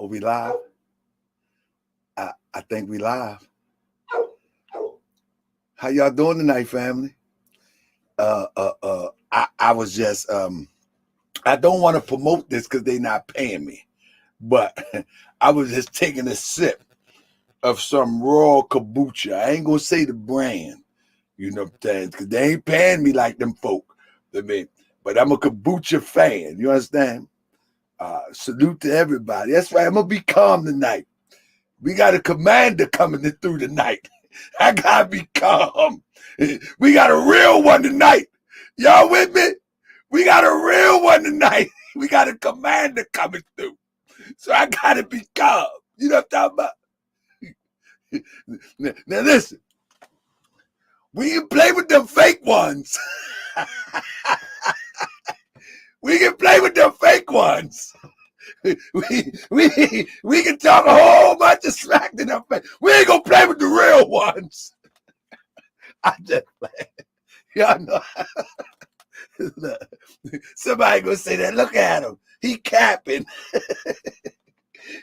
Are we live? I think we live. How y'all doing tonight, family? I was just I don't want to promote this because they're not paying me, but I was just taking a sip of some raw kombucha. I ain't gonna say the brand, you know what I'm saying? Because they ain't paying me like them folk. I mean, but I'm a kombucha fan. You understand? Salute to everybody. That's right. I'm gonna be calm tonight. We got a commander coming in through tonight. I gotta be calm. We got a real one tonight. Y'all with me? We got a real one tonight. We got a commander coming through. So I gotta be calm. You know what I'm talking about? Now listen. We can play with them fake ones. We can play with them fake ones. We can talk a whole bunch of smack to them. We ain't gonna play with the real ones. I just play. Y'all know. Look, somebody gonna say that. Look at him. He capping.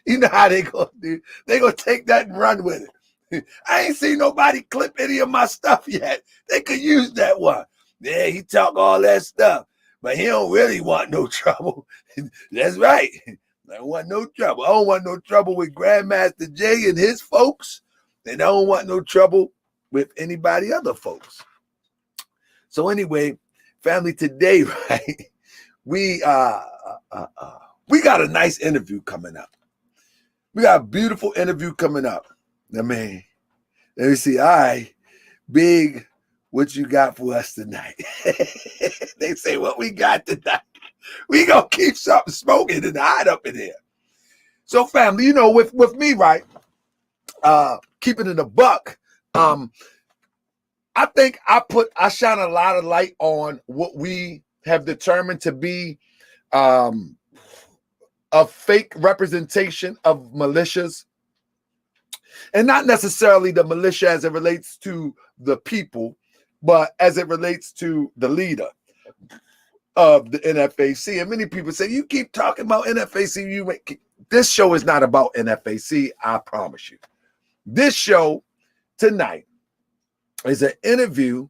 You know how they gonna do? They gonna take that and run with it. I ain't seen nobody clip any of my stuff yet. They could use that one. Yeah, he talk all that stuff, but he don't really want no trouble. That's right. I don't want no trouble. I don't want no trouble with Grandmaster Jay and his folks, and I don't want no trouble with anybody other folks. So anyway, family, today, right, we got a nice interview coming up. We got a beautiful interview coming up. I mean, let me see. All right, Big, what you got for us tonight? They say what we got tonight. We gonna keep something smoking and hide up in here. So, family, you know, with me, right? Keeping it a buck. I think I shine a lot of light on what we have determined to be a fake representation of militias, and not necessarily the militia as it relates to the people, but as it relates to the leader of the NFAC. And many people say, you keep talking about NFAC. This show is not about NFAC, I promise you. This show tonight is an interview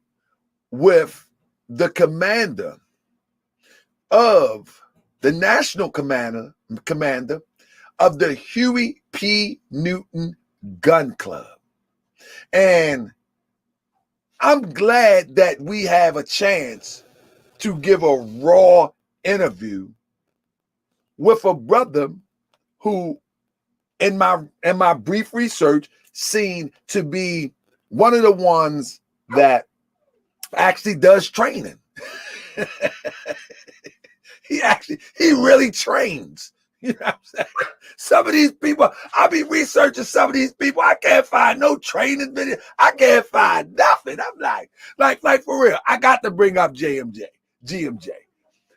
with the commander of the national commander of the Huey P. Newton Gun Club. And I'm glad that we have a chance to give a raw interview with a brother who, in my brief research, seemed to be one of the ones that actually does training. He really trains. You know what I'm saying? Some of these people, I be researching some of these people. I can't find no training video. I can't find nothing. I'm like for real. I got to bring up GMJ.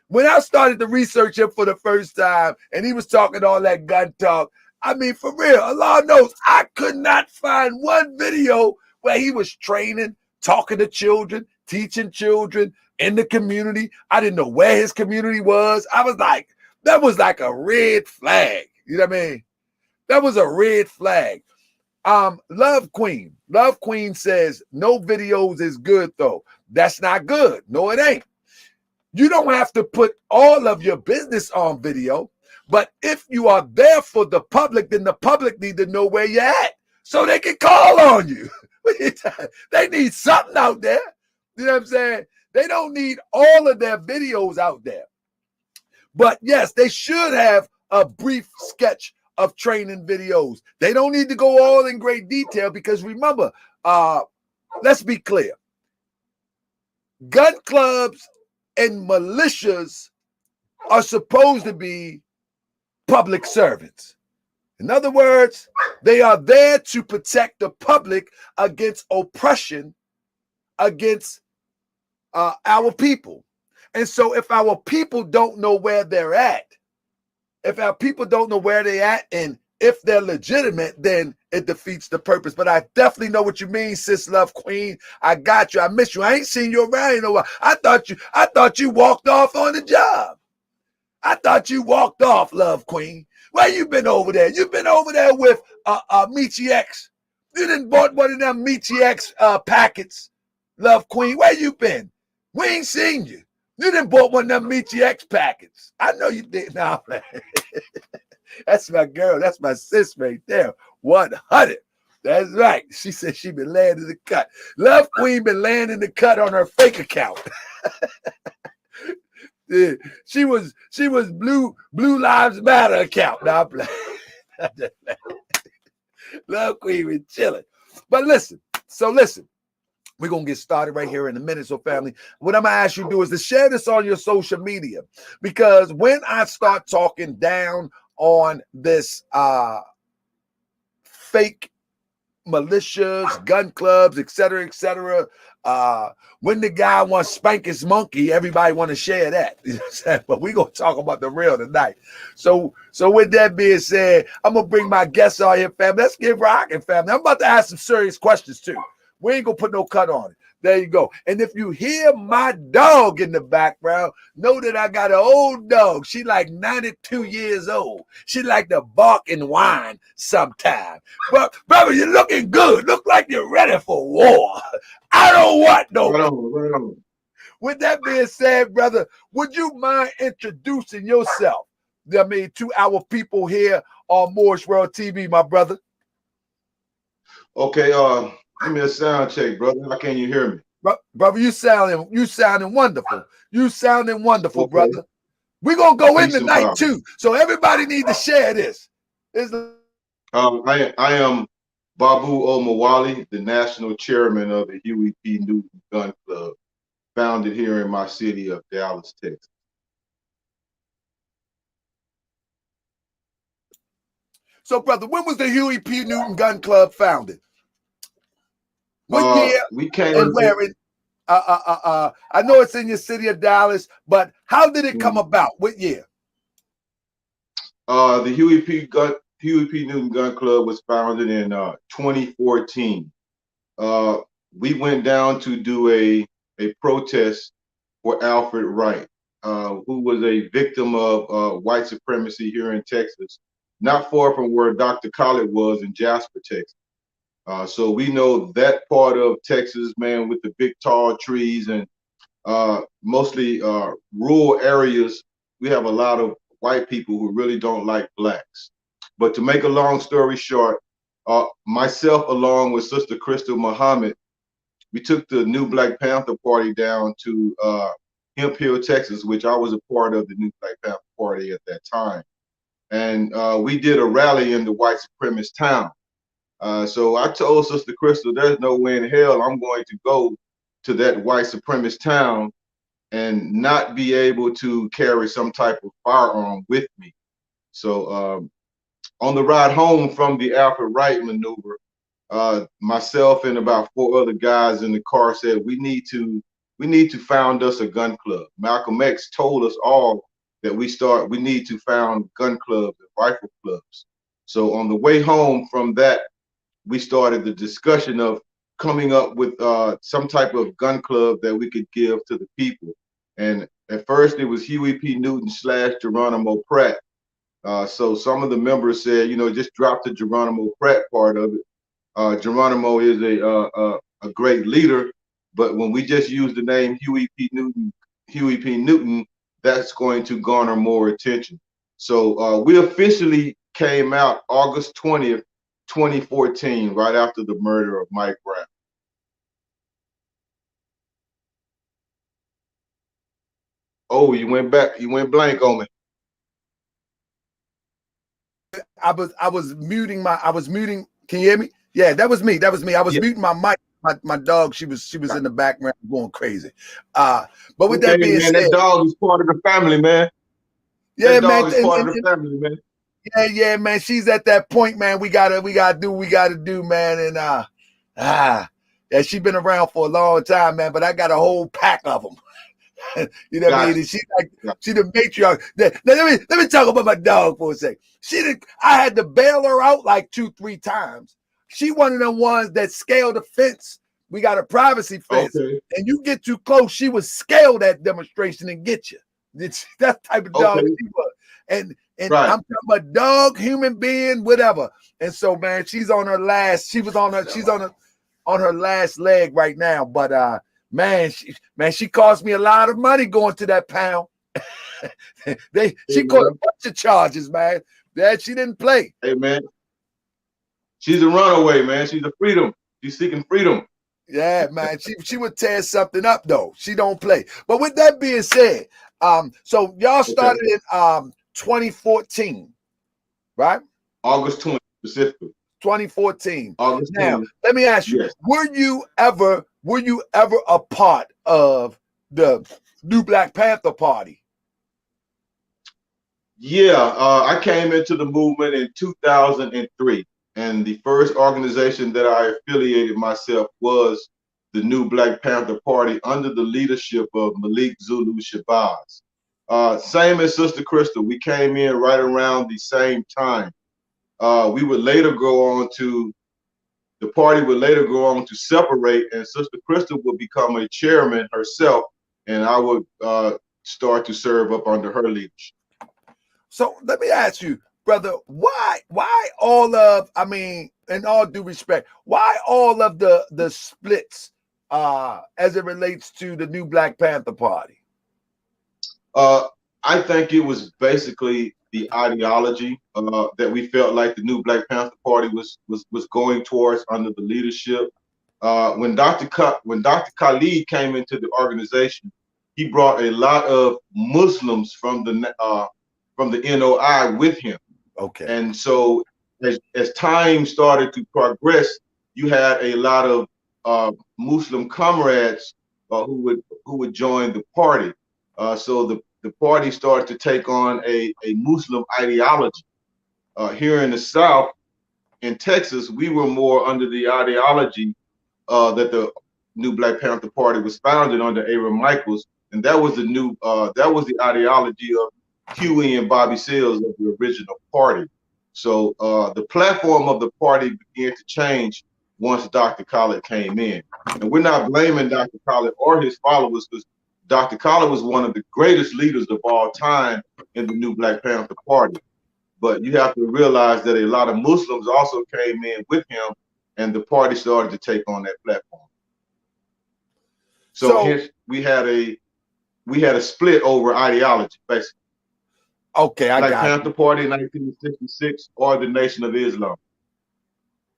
When I started to research him for the first time, and he was talking all that gun talk, I mean, for real, Allah knows, I could not find one video where he was training, talking to children, teaching children in the community. I didn't know where his community was. I was like, that was like a red flag. You know what I mean? That was a red flag. Love Queen says, no videos is good though. That's not good. No, it ain't. You don't have to put all of your business on video, but if you are there for the public, then the public need to know where you're at so they can call on you. They need something out there. You know what I'm saying? They don't need all of their videos out there. But yes, they should have a brief sketch of training videos. They don't need to go all in great detail because remember, let's be clear. Gun clubs and militias are supposed to be public servants. In other words, they are there to protect the public against oppression, against our people. And so if our people don't know where they're at, and if they're legitimate, then it defeats the purpose. But I definitely know what you mean, sis Love Queen. I got you. I miss you. I ain't seen you around in a while. I thought you walked off on the job. I thought you walked off, Love Queen. Where you been over there? You been over there with Michi X. You done bought one of them Michi X packets, Love Queen. Where you been? We ain't seen you. You done bought one of them Michi X packets. I know you did. Nah, man. That's my girl. That's my sis right there. 100. That's right. She said she been laying in the cut. Love Queen been laying in the cut on her fake account. Yeah, she was Blue Lives Matter account. Now I'm playing. Love Queen been chilling. But listen, we're going to get started right here in a minute. So family, what I'm going to ask you to do is to share this on your social media, because when I start talking down on this fake militias, gun clubs, etc., etc., when the guy wants to spank his monkey, everybody want to share that. You know what I'm saying? But we're going to talk about the real tonight. So with that being said, I'm going to bring my guests on here, family. Let's get rocking, family. I'm about to ask some serious questions too. We ain't going to put no cut on it. There you go. And if you hear my dog in the background, know that I got an old dog. She like 92 years old. She like to bark and whine sometime. But brother, you're looking good. Look like you're ready for war. I don't want no. Right on. With that being said, brother, would you mind introducing yourself? I mean, to our people here on Moorish World TV, my brother. Okay, give me a sound check, brother. How can you hear me? Brother, you sounding wonderful. You sounding wonderful, Okay. brother. We're gonna go in Peace and tonight power. too. So everybody need to share this. I am Babu Omawali, the national chairman of the Huey P. Newton Gun Club, founded here in my city of Dallas, Texas. So, brother, when was the Huey P. Newton Gun Club founded? What year We came and where? I know it's in your city of Dallas, but how did it come about? What year? The Huey P. Newton Gun Club was founded in 2014. We went down to do a protest for Alfred Wright, who was a victim of white supremacy here in Texas, not far from where Dr. Khaled was in Jasper, Texas. So we know that part of Texas, man, with the big tall trees and mostly rural areas, we have a lot of white people who really don't like blacks. But to make a long story short, myself along with Sister Crystal Muhammad, we took the New Black Panther Party down to Hemp Hill, Texas, which I was a part of the New Black Panther Party at that time. And we did a rally in the white supremacist town. So I told Sister Crystal, there's no way in hell I'm going to go to that white supremacist town and not be able to carry some type of firearm with me. So on the ride home from the Alfred Wright maneuver, myself and about 4 other guys in the car said, we need to found us a gun club. Malcolm X told us all that we need to found gun clubs and rifle clubs. So on the way home from that, we started the discussion of coming up with some type of gun club that we could give to the people. And at first it was Huey P. Newton / Geronimo Pratt. So some of the members said, just drop the Geronimo Pratt part of it. Geronimo is a great leader, but when we just use the name Huey P. Newton, that's going to garner more attention. So we officially came out August 20th, 2014, right after the murder of Mike Brown. Oh, you went blank on me. I was muting. Can you hear me? Yeah, that was me. I was muting my mic. My dog, she was in the background going crazy. But with that being said, that dog is part of the family, man. Yeah, that dog man, is part of the family, man. Yeah, man. She's at that point, man. We gotta do what we gotta do, man. And yeah, she's been around for a long time, man. But I got a whole pack of them. You know what I mean? And she the matriarch. Now, let me talk about my dog for a sec. I had to bail her out like 2-3 times. She one of them ones that scaled the fence. We got a privacy fence, and you get too close, she would scale that demonstration and get you. That type of dog she was. And And Right. I'm talking about dog, human being, whatever. And so, man, she's on her last. She's on her last leg right now. But man, she cost me a lot of money going to that pound. Hey, She caught a man. bunch of charges, man. That she didn't play. Hey, man. She's a runaway, man. She's a freedom. She's seeking freedom. Yeah, man. She would tear something up though. She don't play. But with that being said, so y'all Okay. started in 2014, right? August 20th, specifically. 2014. August Now, 20th. let me ask you, Yes. were you ever a part of the new Black Panther Party? Yeah, I came into the movement in 2003, and the first organization that I affiliated myself was the New Black Panther Party under the leadership of Malik Zulu Shabazz. Same as Sister Crystal, we came in right around the same time. We would later go on to The party would later go on to separate, and Sister Crystal would become a chairman herself, and I would start to serve up under her leadership. So let me ask you, brother, why all of, I mean, in all due respect, why all of the splits as it relates to the new Black Panther Party? I think it was basically the ideology that we felt like the new Black Panther Party was going towards under the leadership. When Dr. Khalid came into the organization, he brought a lot of Muslims from the NOI with him. Okay. And so as time started to progress, you had a lot of Muslim comrades who would join the party. So the party started to take on a Muslim ideology. Here in the South, in Texas, we were more under the ideology that the new Black Panther Party was founded under Aaron Michaels, and that was the ideology of Huey and Bobby Seals of the original party. So the platform of the party began to change once Dr. Khaled came in. And we're not blaming Dr. Khaled or his followers, because Dr. Khaled was one of the greatest leaders of all time in the new Black Panther Party. But you have to realize that a lot of Muslims also came in with him, and the party started to take on that platform. So hence we had a split over ideology, basically. Okay, I Black got Panther you. Party in 1966 or the Nation of Islam.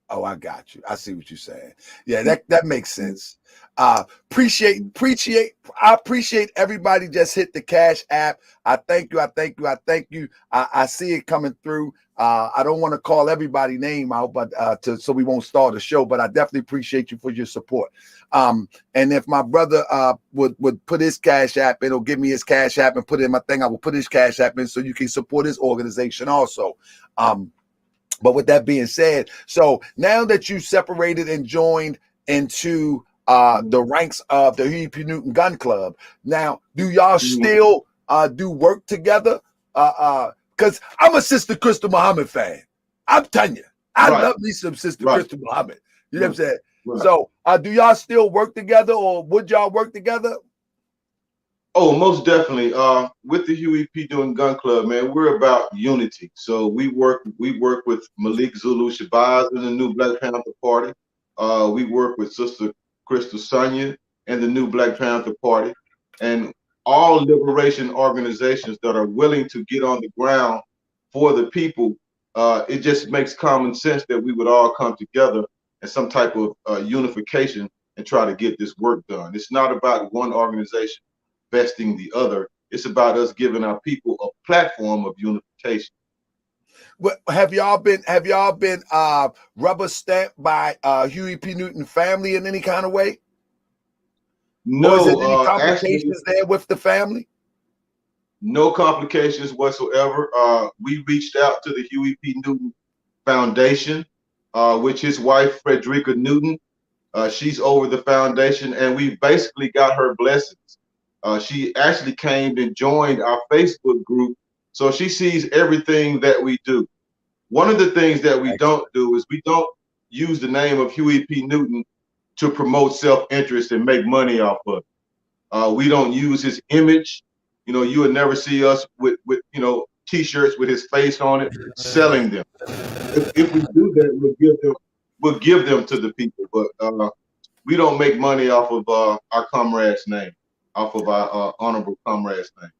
Oh, I got you. I see what you're saying. Yeah, that makes sense. Appreciate. I appreciate everybody just hit the Cash App. I thank you. I see it coming through. I don't want to call everybody name out, but so we won't start the show. But I definitely appreciate you for your support. And if my brother would put his Cash App in, or give me his Cash App and put it in my thing, I will put his Cash App in so you can support his organization also. But with that being said, so now that you separated and joined into the ranks of the Huey P. Newton Gun Club, now do y'all still do work together? Because I'm a Sister Crystal Muhammad fan. I'm telling you, I love me some Sister Crystal Muhammad. You know what I'm saying? Right. So do y'all still work together, or would y'all work together? Oh, most definitely. With the Huey P. Newton Gun Club, man, we're about unity. So we work with Malik Zulu Shabazz in the new Black Panther Party. We work with Sister Crystal Sonia and the new Black Panther Party, and all liberation organizations that are willing to get on the ground for the people. It just makes common sense that we would all come together in some type of unification and try to get this work done. It's not about one organization besting the other. It's about us giving our people a platform of unification. What have y'all been rubber stamped by Huey P. Newton family in any kind of way? No, or is there any complications actually, there with the family? No complications whatsoever. We reached out to the Huey P. Newton Foundation, which his wife Frederica Newton, she's over the foundation, and we basically got her blessings. She actually came and joined our Facebook group, so she sees everything that we do. One of the things that we don't do is we don't use the name of Huey P. Newton to promote self-interest and make money off of it. We don't use his image. You know, you would never see us with T-shirts with his face on it, selling them. If we do that, we'll give them to the people. But we don't make money off of our comrade's name, off of our honorable comrade's name.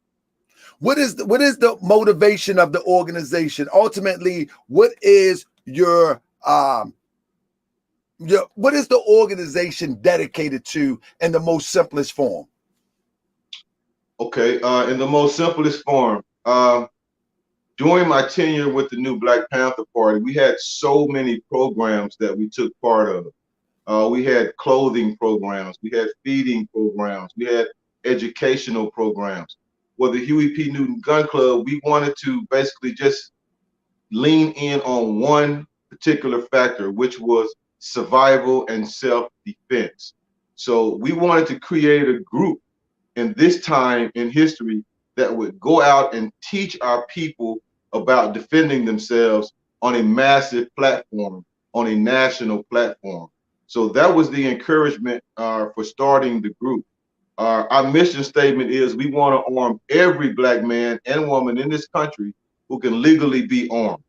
What is the motivation of the organization? Ultimately, what is what is the organization dedicated to in the most simplest form? Okay, in the most simplest form, during my tenure with the new Black Panther Party, we had so many programs that we took part of. We had clothing programs, we had feeding programs, we had educational programs. Well, the Huey P. Newton Gun Club, we wanted to basically just lean in on one particular factor, which was survival and self-defense. So we wanted to create a group in this time in history that would go out and teach our people about defending themselves on a massive platform, on a national platform. So that was the encouragement for starting the group. Our mission statement is we want to arm every Black man and woman in this country who can legally be armed.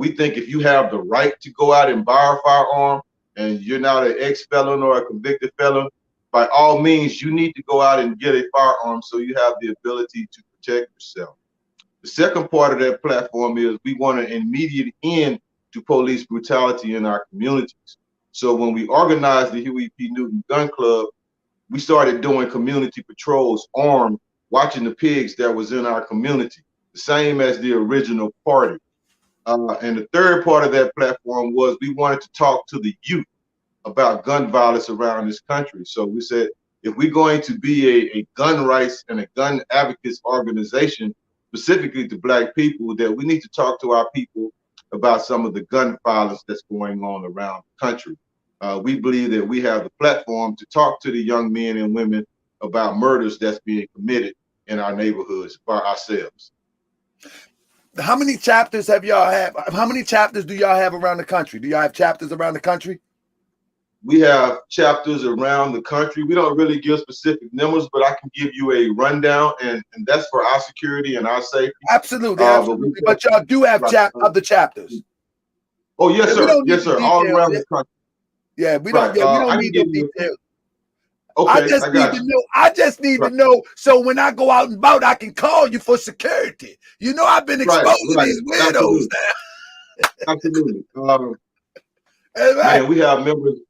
We think if you have the right to go out and buy a firearm and you're not an ex-felon or a convicted felon, by all means, you need to go out and get a firearm so you have the ability to protect yourself. The second part of that platform is we want an immediate end to police brutality in our communities. So when we organized the Huey P. Newton Gun Club, we started doing community patrols armed, watching the pigs that was in our community, the same as the original party. And the third part of that platform was we wanted to talk to the youth about gun violence around this country. So we said, if we're going to be a gun rights and a gun advocates organization, specifically to Black people, that we need to talk to our people about some of the gun violence that's going on around the country. We believe that we have the platform to talk to the young men and women about murders that's being committed in our neighborhoods by ourselves. How many chapters have y'all have? How many chapters do y'all have around the country? Do y'all have chapters around the country? We have chapters around the country. We don't really give specific numbers, but I can give you a rundown, and that's for our security and our safety. Absolutely, absolutely. But y'all do have other chapters. Oh, yes, sir. Yes, sir. All around the country. Yeah, we don't. Yeah, we don't need no details. Okay, I just need to know. I just need to know so when I go out and about, I can call you for security. You know, I've been exposing these weirdos now. Absolutely. Man, we have members.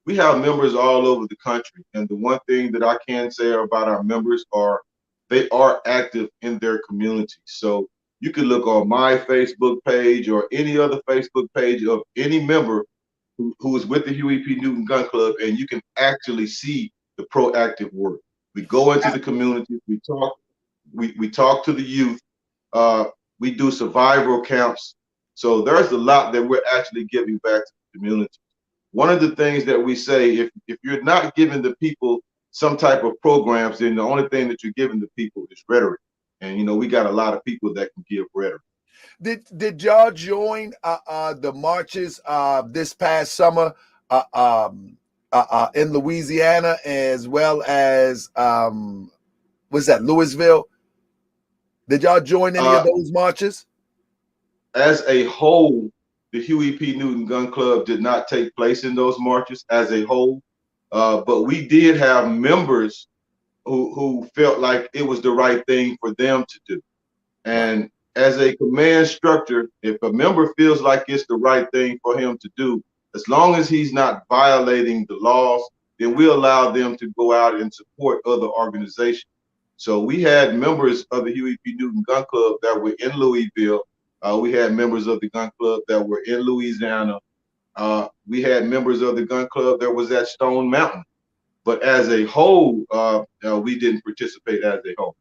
We have members all over the country, and the one thing that I can say about our members are they are active in their communities. So you can look on my Facebook page or any other Facebook page of any member who is with the Huey P. Newton Gun Club, and you can actually see the proactive work. We go into the community, we talk to the youth, we do survival camps. So there's a lot that we're actually giving back to the community. One of the things that we say, if you're not giving the people some type of programs, then the only thing that you're giving the people is rhetoric. And you know, we got a lot of people that can give rhetoric. Did y'all join the marches this past summer in Louisiana, as well as was that Louisville? Did y'all join any of those marches? As a whole, the Huey P. Newton Gun Club did not take place in those marches as a whole, but we did have members who felt like it was the right thing for them to do. And as a command structure, if a member feels like it's the right thing for him to do, as long as he's not violating the laws, then we allow them to go out and support other organizations. So we had members of the Huey P. Newton Gun Club that were in Louisville. We had members of the gun club that were in Louisiana. We had members of the gun club that was at Stone Mountain. But as a whole, we didn't participate as a whole.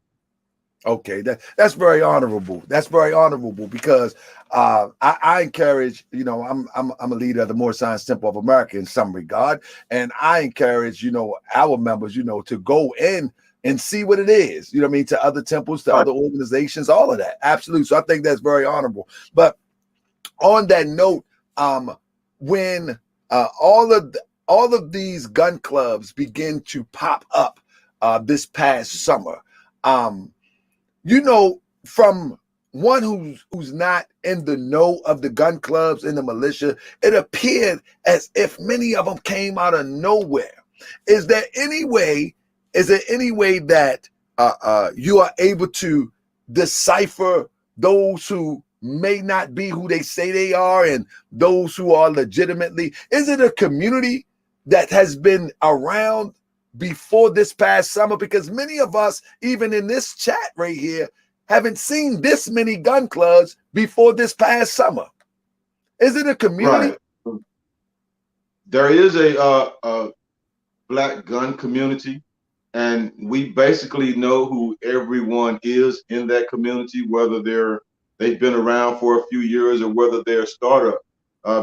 Okay, that's very honorable. That's very honorable because I encourage, you know, I'm a leader of the More Science Temple of America in some regard, and I encourage, you know, our members, you know, to go in and see what it is, you know what I mean, to other temples, to other organizations, all of that. Absolutely. So I think that's very honorable. But on that note, when all of these gun clubs begin to pop up this past summer, you know, from one who's not in the know of the gun clubs and the militia, it appeared as if many of them came out of nowhere. Is there any way? Is there any way that you are able to decipher those who may not be who they say they are and those who are legitimately? Is it a community that has been around before this past summer? Because many of us, even in this chat right here, haven't seen this many gun clubs before this past summer. Is it a community? Right. There is a black gun community, and we basically know who everyone is in that community, whether they've been around for a few years or whether they're a startup,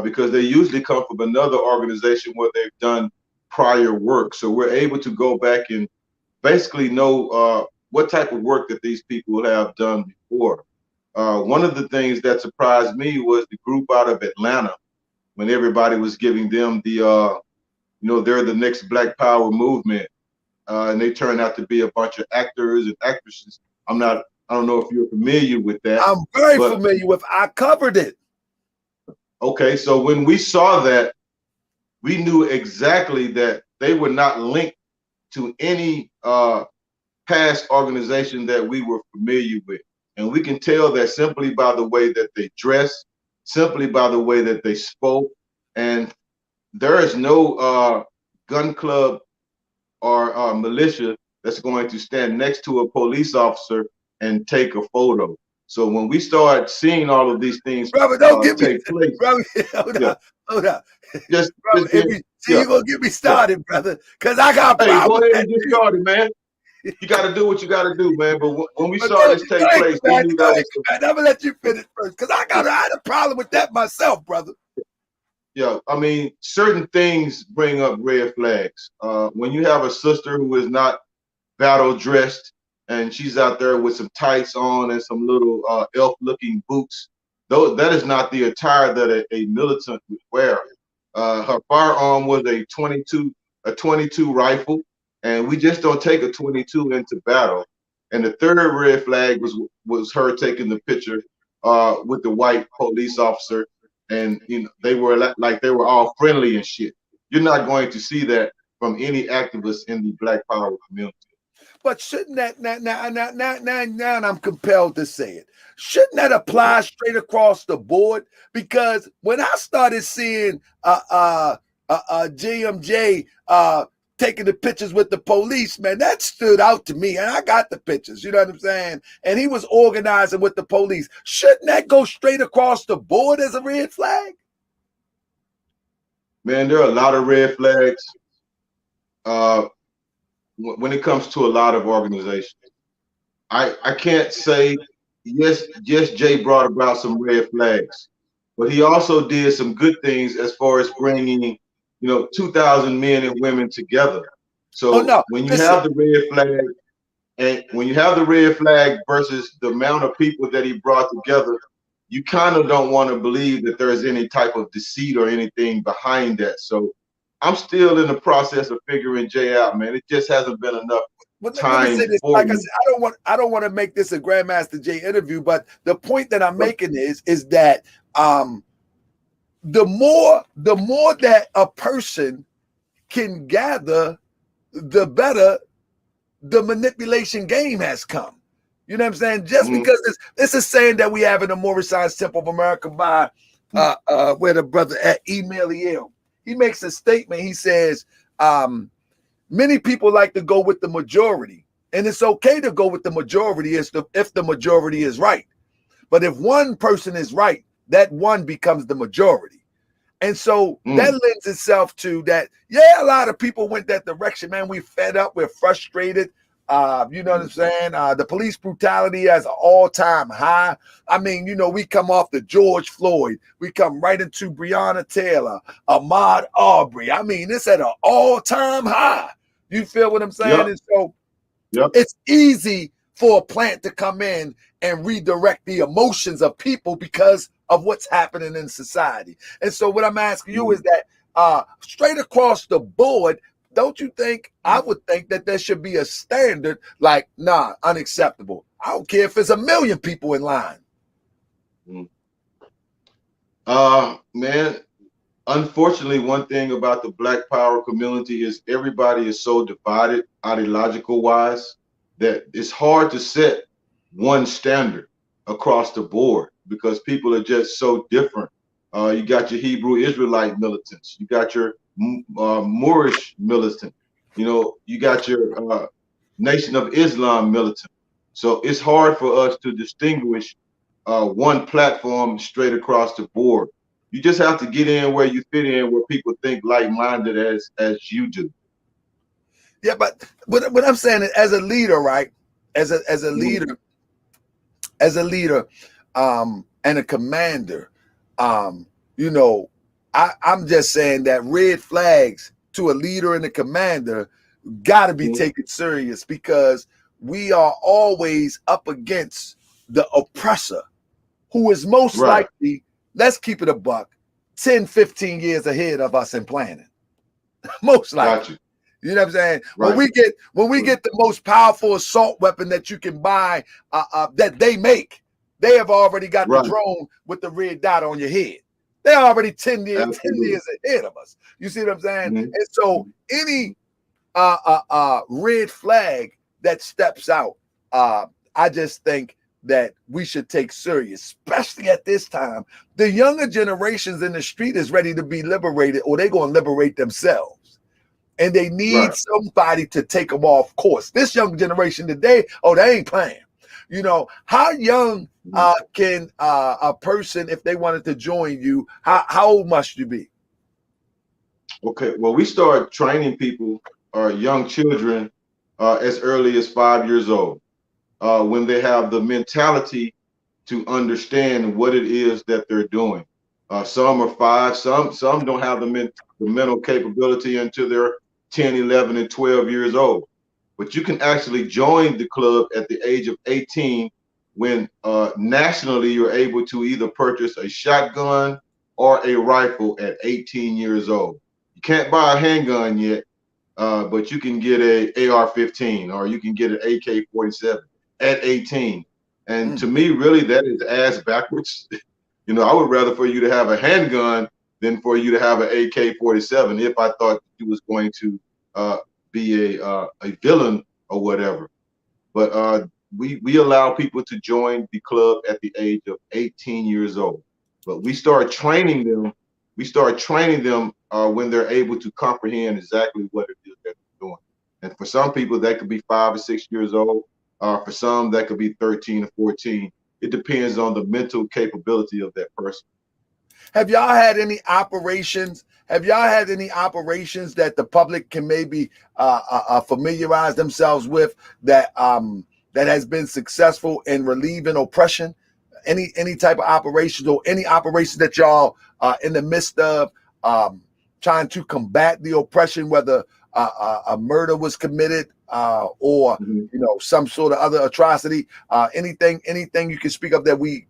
because they usually come from another organization where they've done prior work. So we're able to go back and basically know what type of work that these people have done before. One of the things that surprised me was the group out of Atlanta, when everybody was giving them the they're the next Black Power movement, and they turned out to be a bunch of actors and actresses. I don't know if you're familiar with that. I'm very familiar with. I covered it. Okay, so when we saw that, we knew exactly that they were not linked to any past organization that we were familiar with. And we can tell that simply by the way that they dress, simply by the way that they spoke. And there is no gun club or militia that's going to stand next to a police officer and take a photo. So when we start seeing all of these things brother, don't get take me, place, brother, hold up. Just you're gonna get me started, brother, because I got a problem. Hey, go ahead and get started, man. You got to do what you got to do, man. But when we saw this take place, we knew that was. I'm gonna let you finish first, because I had a problem with that myself, brother. Yeah, I mean, certain things bring up red flags. When you have a sister who is not battle dressed and she's out there with some tights on and some little elf-looking boots, though that is not the attire that a militant would wear. Her firearm was a 22 rifle, and we just don't take a 22 into battle. And the third red flag was her taking the picture with the white police officer, and they were like they were all friendly and shit. You're not going to see that from any activists in the Black Power community. But shouldn't that now I'm compelled to say it. Shouldn't that apply straight across the board? Because when I started seeing JMJ taking the pictures with the police, man, that stood out to me. And I got the pictures, you know what I'm saying? And he was organizing with the police. Shouldn't that go straight across the board as a red flag? Man, there are a lot of red flags when it comes to a lot of organizations. I can't say, yes, Jay brought about some red flags, but he also did some good things as far as bringing 2,000 men and women together. So when you have the red flag, and when you have the red flag versus the amount of people that he brought together, you kind of don't want to believe that there's any type of deceit or anything behind that. So I'm still in the process of figuring Jay out, man. It just hasn't been enough time for like I said, I don't want to make this a Grandmaster Jay interview, but the point that I'm making is that the more that a person can gather, the better the manipulation game has come. You know what I'm saying? Just because this is saying that we have in the Morris Science Temple of America by where the brother at Email. He makes a statement. He says, many people like to go with the majority, and it's okay to go with the majority if the majority is right. But if one person is right, that one becomes the majority. And so that lends itself to that. Yeah, a lot of people went that direction, man. We fed up. We're frustrated. You know what I'm saying? The police brutality is an all-time high. I mean, we come off the George Floyd. We come right into Breonna Taylor, Ahmaud Arbery. I mean, it's at an all-time high. You feel what I'm saying? Yep. And so it's easy for a plant to come in and redirect the emotions of people because of what's happening in society. And so what I'm asking you is that straight across the board, don't you think, I would think that there should be a standard like, nah, unacceptable. I don't care if it's 1 million people in line. Mm. Man, unfortunately, one thing about the Black Power community is everybody is so divided ideological wise that it's hard to set one standard across the board because people are just so different. You got your Hebrew Israelite militants, you got your Moorish militant, you got your Nation of Islam militant. So it's hard for us to distinguish one platform straight across the board. You just have to get in where you fit in, where people think like-minded as you do. Yeah, but what I'm saying is, as a leader, right? As a Mm, leader, and a commander, um, you know, I'm just saying that red flags to a leader and a commander got to be mm, taken serious because we are always up against the oppressor who is most right, likely, let's keep it a buck, 10, 15 years ahead of us in planning. Most got likely. you. You know what I'm saying? When Right, we right, get the most powerful assault weapon that you can buy, that they make, they have already got the right. drone with the red dot on your head. They're already 10 Absolutely. years ahead of us. You see what I'm saying? Mm, And so mm. any red flag that steps out, I just think that we should take serious, especially at this time. The younger generations in the street is ready to be liberated, or they're going to liberate themselves. And they need Right. somebody to take them off course. This young generation today, oh, they ain't playing. How young Mm. can a person, if they wanted to join you, how old must you be? Okay. Well, we start training people, young children, as early as 5 years old, when they have the mentality to understand what it is that they're doing. Some are five, some don't have the mental capability until they're 10, 11, and 12 years old. But you can actually join the club at the age of 18 when nationally you're able to either purchase a shotgun or a rifle at 18 years old. You can't buy a handgun yet, but you can get a AR-15 or you can get an AK-47 at 18. And Mm. to me, really, that is ass backwards. I would rather for you to have a handgun than for you to have an AK-47 if I thought you was going to uh, be a villain or whatever. But we allow people to join the club at the age of 18 years old. But we start training them. We start training them when they're able to comprehend exactly what it is that they're doing. And for some people, that could be 5 or 6 years old. For some, that could be 13 or 14. It depends on the mental capability of that person. Have y'all had any operations? Have y'all had any operations that the public can maybe familiarize themselves with that has been successful in relieving oppression? Any type of operations or any operations that y'all in the midst of trying to combat the oppression, whether a murder was committed or Mhm. some sort of other atrocity? Anything you can speak of that we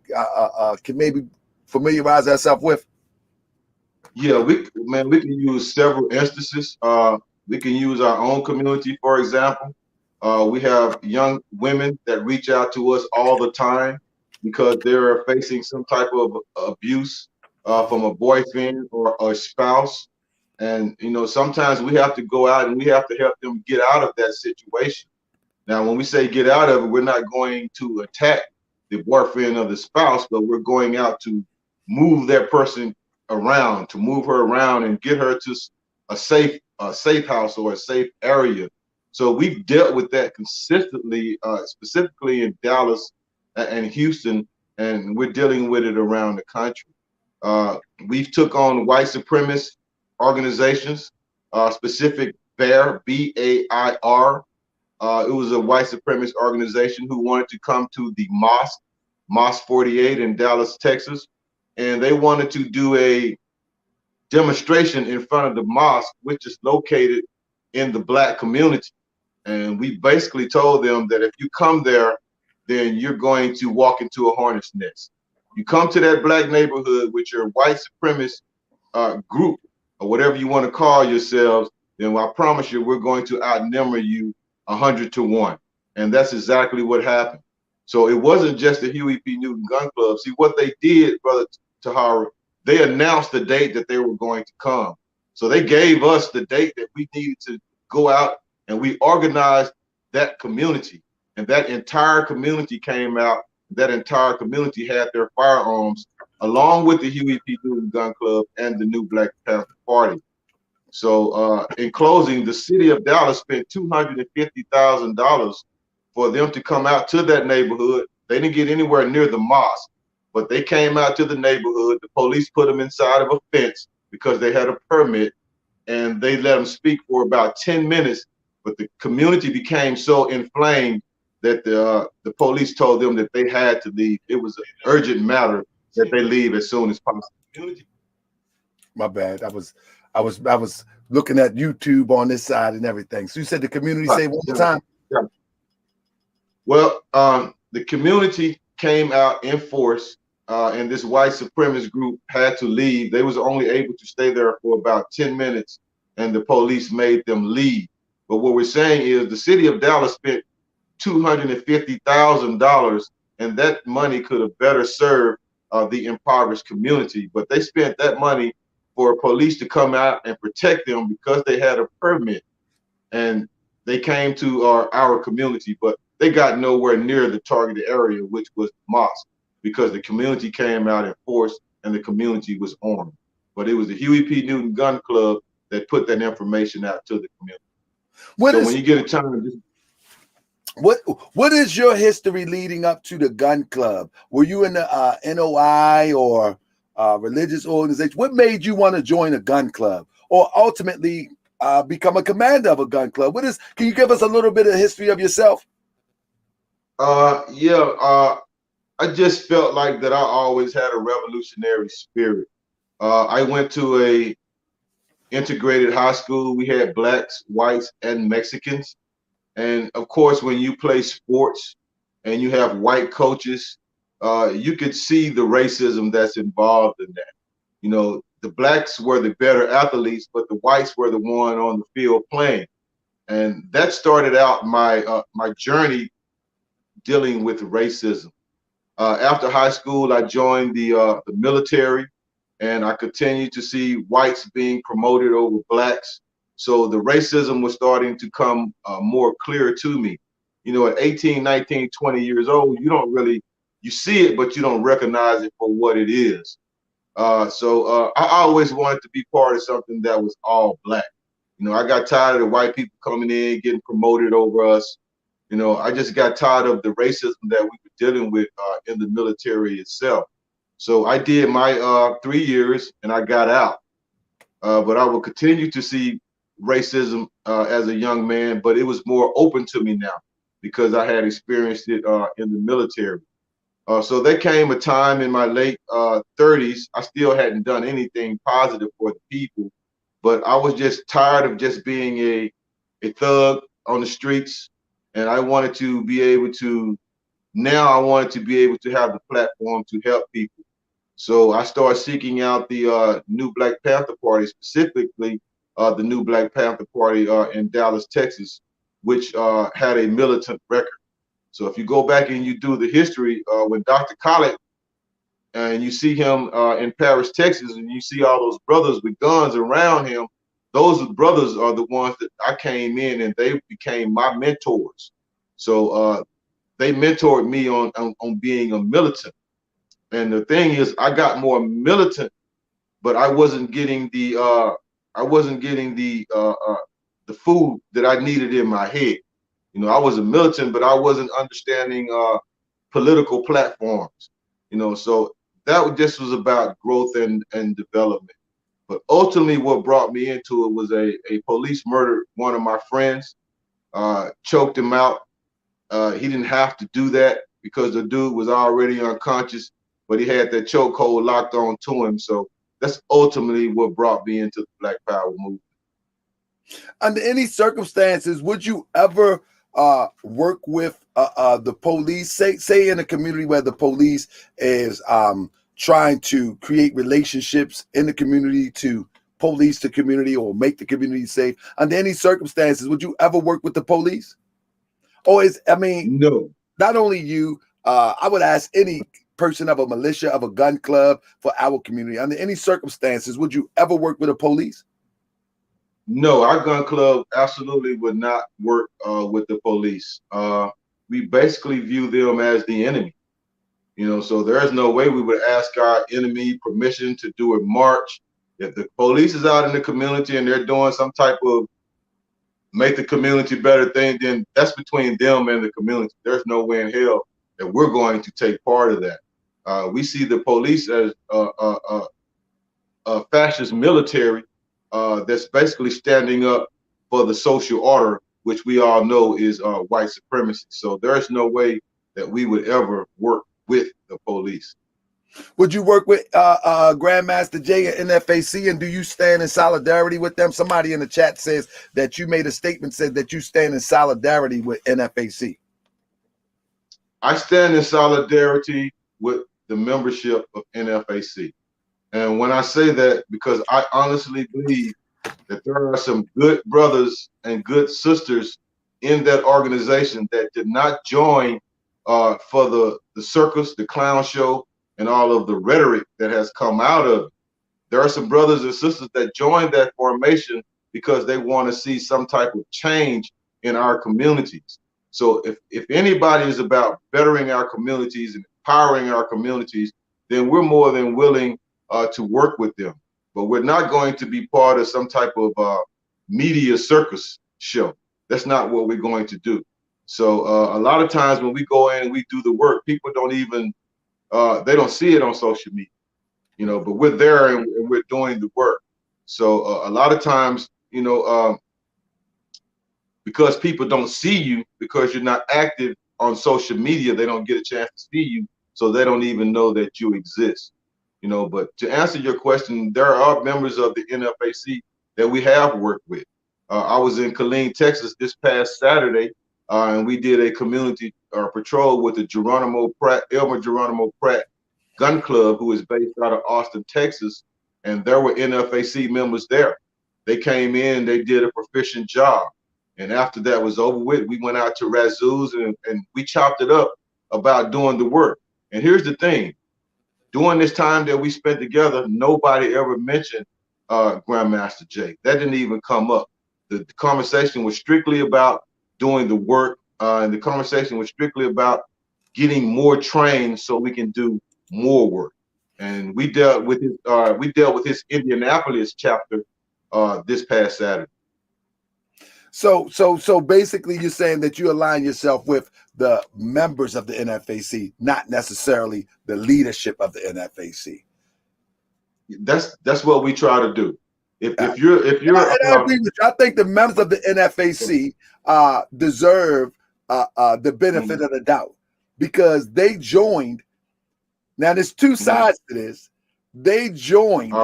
can maybe familiarize ourselves with? Yeah, we can use several instances. We can use our own community, for example. We have young women that reach out to us all the time because they're facing some type of abuse from a boyfriend or a spouse. And sometimes we have to go out and we have to help them get out of that situation. Now, when we say get out of it, we're not going to attack the boyfriend of the spouse, but we're going out to move that person around, to move her around and get her to a safe house or a safe area. So we've dealt with that consistently, specifically in Dallas and Houston, and we're dealing with it around the country. Uh, we've took on white supremacist organizations, specific BAIR. It was a white supremacist organization who wanted to come to the Mosque 48 in Dallas, Texas, and they wanted to do a demonstration in front of the mosque, which is located in the Black community. And we basically told them that if you come there, then you're going to walk into a hornet's nest. You come to that Black neighborhood with your white supremacist group or whatever you want to call yourselves, then I promise you we're going to outnumber you 100 to 1. And that's exactly what happened. So it wasn't just the Huey P. Newton Gun Club. See what they did, Brother Tahara, they announced the date that they were going to come. So they gave us the date that we needed to go out, and we organized that community. And that entire community came out. That entire community had their firearms along with the Huey P. Newton Gun Club and the New Black Panther Party. So in closing, the city of Dallas spent $250,000 for them to come out to that neighborhood. They didn't get anywhere near the mosque, but they came out to the neighborhood. The police put them inside of a fence because they had a permit, and they let them speak for about 10 minutes. But the community became so inflamed that the police told them that they had to leave. It was an urgent matter that they leave as soon as possible. My bad. I was looking at YouTube on this side and everything. So you said the community say one more time? Yeah. Well, the community came out in force, and this white supremacist group had to leave. They was only able to stay there for about 10 minutes, and the police made them leave. But what we're saying is the city of Dallas spent $250,000, and that money could have better served the impoverished community. But they spent that money for police to come out and protect them because they had a permit, and they came to our community, but they got nowhere near the targeted area, which was the mosque, because the community came out in force and the community was armed. But it was the Huey P. Newton Gun Club that put that information out to the community. When you get a time, what is your history leading up to the gun club? Were you in the NOI or religious organization? What made you want to join a gun club, or ultimately become a commander of a gun club? Can you give us a little bit of history of yourself? I just felt like that I always had a revolutionary spirit. I went to a integrated high school. We had blacks, whites, and Mexicans. And of course, when you play sports and you have white coaches, you could see the racism that's involved in that. You know, the blacks were the better athletes, but the whites were the one on the field playing. And that started out my journey dealing with racism. After high school, I joined the military, and I continued to see whites being promoted over blacks. So the racism was starting to come more clear to me. You know, at 18, 19, 20 years old, you see it, but you don't recognize it for what it is. So I always wanted to be part of something that was all black. You know, I got tired of the white people coming in, getting promoted over us. You know, I just got tired of the racism that we were dealing with in the military itself. So I did my 3 years and I got out. But I will continue to see racism as a young man, but it was more open to me now because I had experienced it in the military. So there came a time in my late 30s, I still hadn't done anything positive for the people, but I was just tired of just being a thug on the streets. And I wanted to be able to, now I wanted to be able to have the platform to help people. So I started seeking out the New Black Panther Party, specifically the New Black Panther Party in Dallas, Texas, which had a militant record. So if you go back and you do the history, when Dr. Khaled, and you see him in Paris, Texas, and you see all those brothers with guns around him, those brothers are the ones that I came in and they became my mentors. So they mentored me on being a militant. And the thing is, I got more militant, but I wasn't getting the the food that I needed in my head. You know, I was a militant, but I wasn't understanding political platforms. You know, so that just was about growth and development. But ultimately, what brought me into it was a police murdered one of my friends, choked him out. He didn't have to do that because the dude was already unconscious, but he had that chokehold locked on to him. So that's ultimately what brought me into the Black Power movement. Under any circumstances, would you ever work with the police? Say in a community where the police is trying to create relationships in the community to police the community or make the community safe. Under any circumstances, would you ever work with the police? Or No. not only you, I would ask any person of a militia, of a gun club for our community, under any circumstances, would you ever work with the police? No, our gun club absolutely would not work with the police. We basically view them as the enemy. So there is no way we would ask our enemy permission to do a march. If the police is out in the community and they're doing some type of make the community better thing, then that's between them and the community. There's no way in hell that we're going to take part of that. We see the police as a fascist military that's basically standing up for the social order, which we all know is white supremacy. So there's no way that we would ever work with the police. Would you work with Grandmaster Jay at NFAC, and do you stand in solidarity with them? Somebody in the chat says that you made a statement, said that you stand in solidarity with NFAC. I stand in solidarity with the membership of NFAC. And when I say that, because I honestly believe that there are some good brothers and good sisters in that organization that did not join for the circus, the clown show, and all of the rhetoric that has come out of it. There are some brothers and sisters that joined that formation because they want to see some type of change in our communities. So if anybody is about bettering our communities and empowering our communities, then we're more than willing to work with them. But we're not going to be part of some type of media circus show. That's not what we're going to do. So a lot of times when we go in and we do the work, people don't even they don't see it on social media, but we're there and we're doing the work. So a lot of times, because people don't see you, because you're not active on social media, they don't get a chance to see you, so they don't even know that you exist. But to answer your question, there are members of the NFAC that we have worked with. I was in Killeen, Texas this past Saturday, and we did a community patrol with the Elmer Geronimo Pratt Gun Club, who is based out of Austin, Texas, and there were NFAC members there. They came in, they did a proficient job. And after that was over with, we went out to Razoo's and we chopped it up about doing the work. And here's the thing. During this time that we spent together, nobody ever mentioned Grandmaster Jay. That didn't even come up. The conversation was strictly about doing the work, and the conversation was strictly about getting more trained so we can do more work. And we dealt with his Indianapolis chapter this past Saturday. So basically, you're saying that you align yourself with the members of the NFAC, not necessarily the leadership of the NFAC. That's what we try to do. If you're, I agree with you. I think the members of the NFAC deserve the benefit of the doubt, because they joined. Now, there's two sides to this. They joined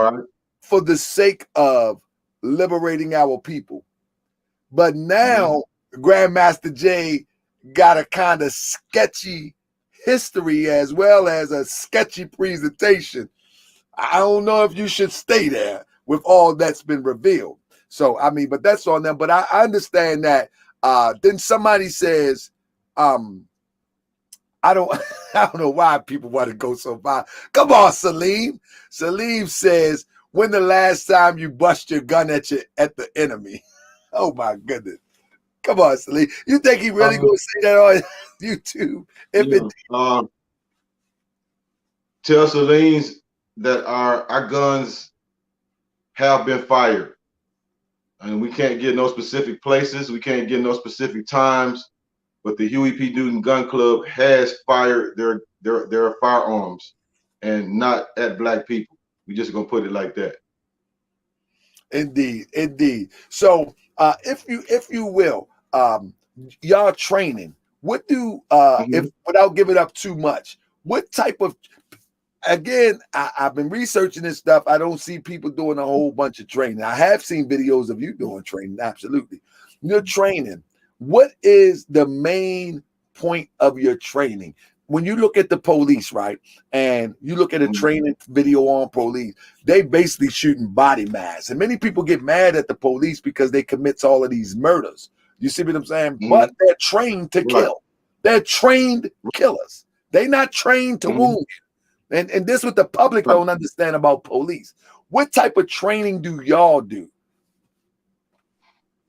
for the sake of liberating our people. But now Grandmaster Jay got a kind of sketchy history as well as a sketchy presentation. I don't know if you should stay there with all that's been revealed. So, I mean, but that's on them. But I understand that. Then somebody says, I don't know why people want to go so far. Come on, Salim. Salim says, when the last time you bust your gun at the enemy? Oh my goodness. Come on, Salim. You think he really gonna say that on YouTube? Tell Salim's that our guns have been fired. And we can't get no specific places, we can't get no specific times, but the Huey P. Newton Gun Club has fired their firearms, and not at black people. We just gonna put it like that. Indeed. So if you will, y'all training, what do if without giving up too much, what type of, again, I've been researching this stuff. I don't see people doing a whole bunch of training. I have seen videos of you doing training, absolutely. You're training. What is the main point of your training? When you look at the police, right, and you look at a training video on police, they basically shooting body mass. And many people get mad at the police because they commit all of these murders. You see what I'm saying? But they're trained to kill. They're trained killers. They not trained to Mhm. wound you. And this what the public Right. don't understand about police. What type of training do y'all do?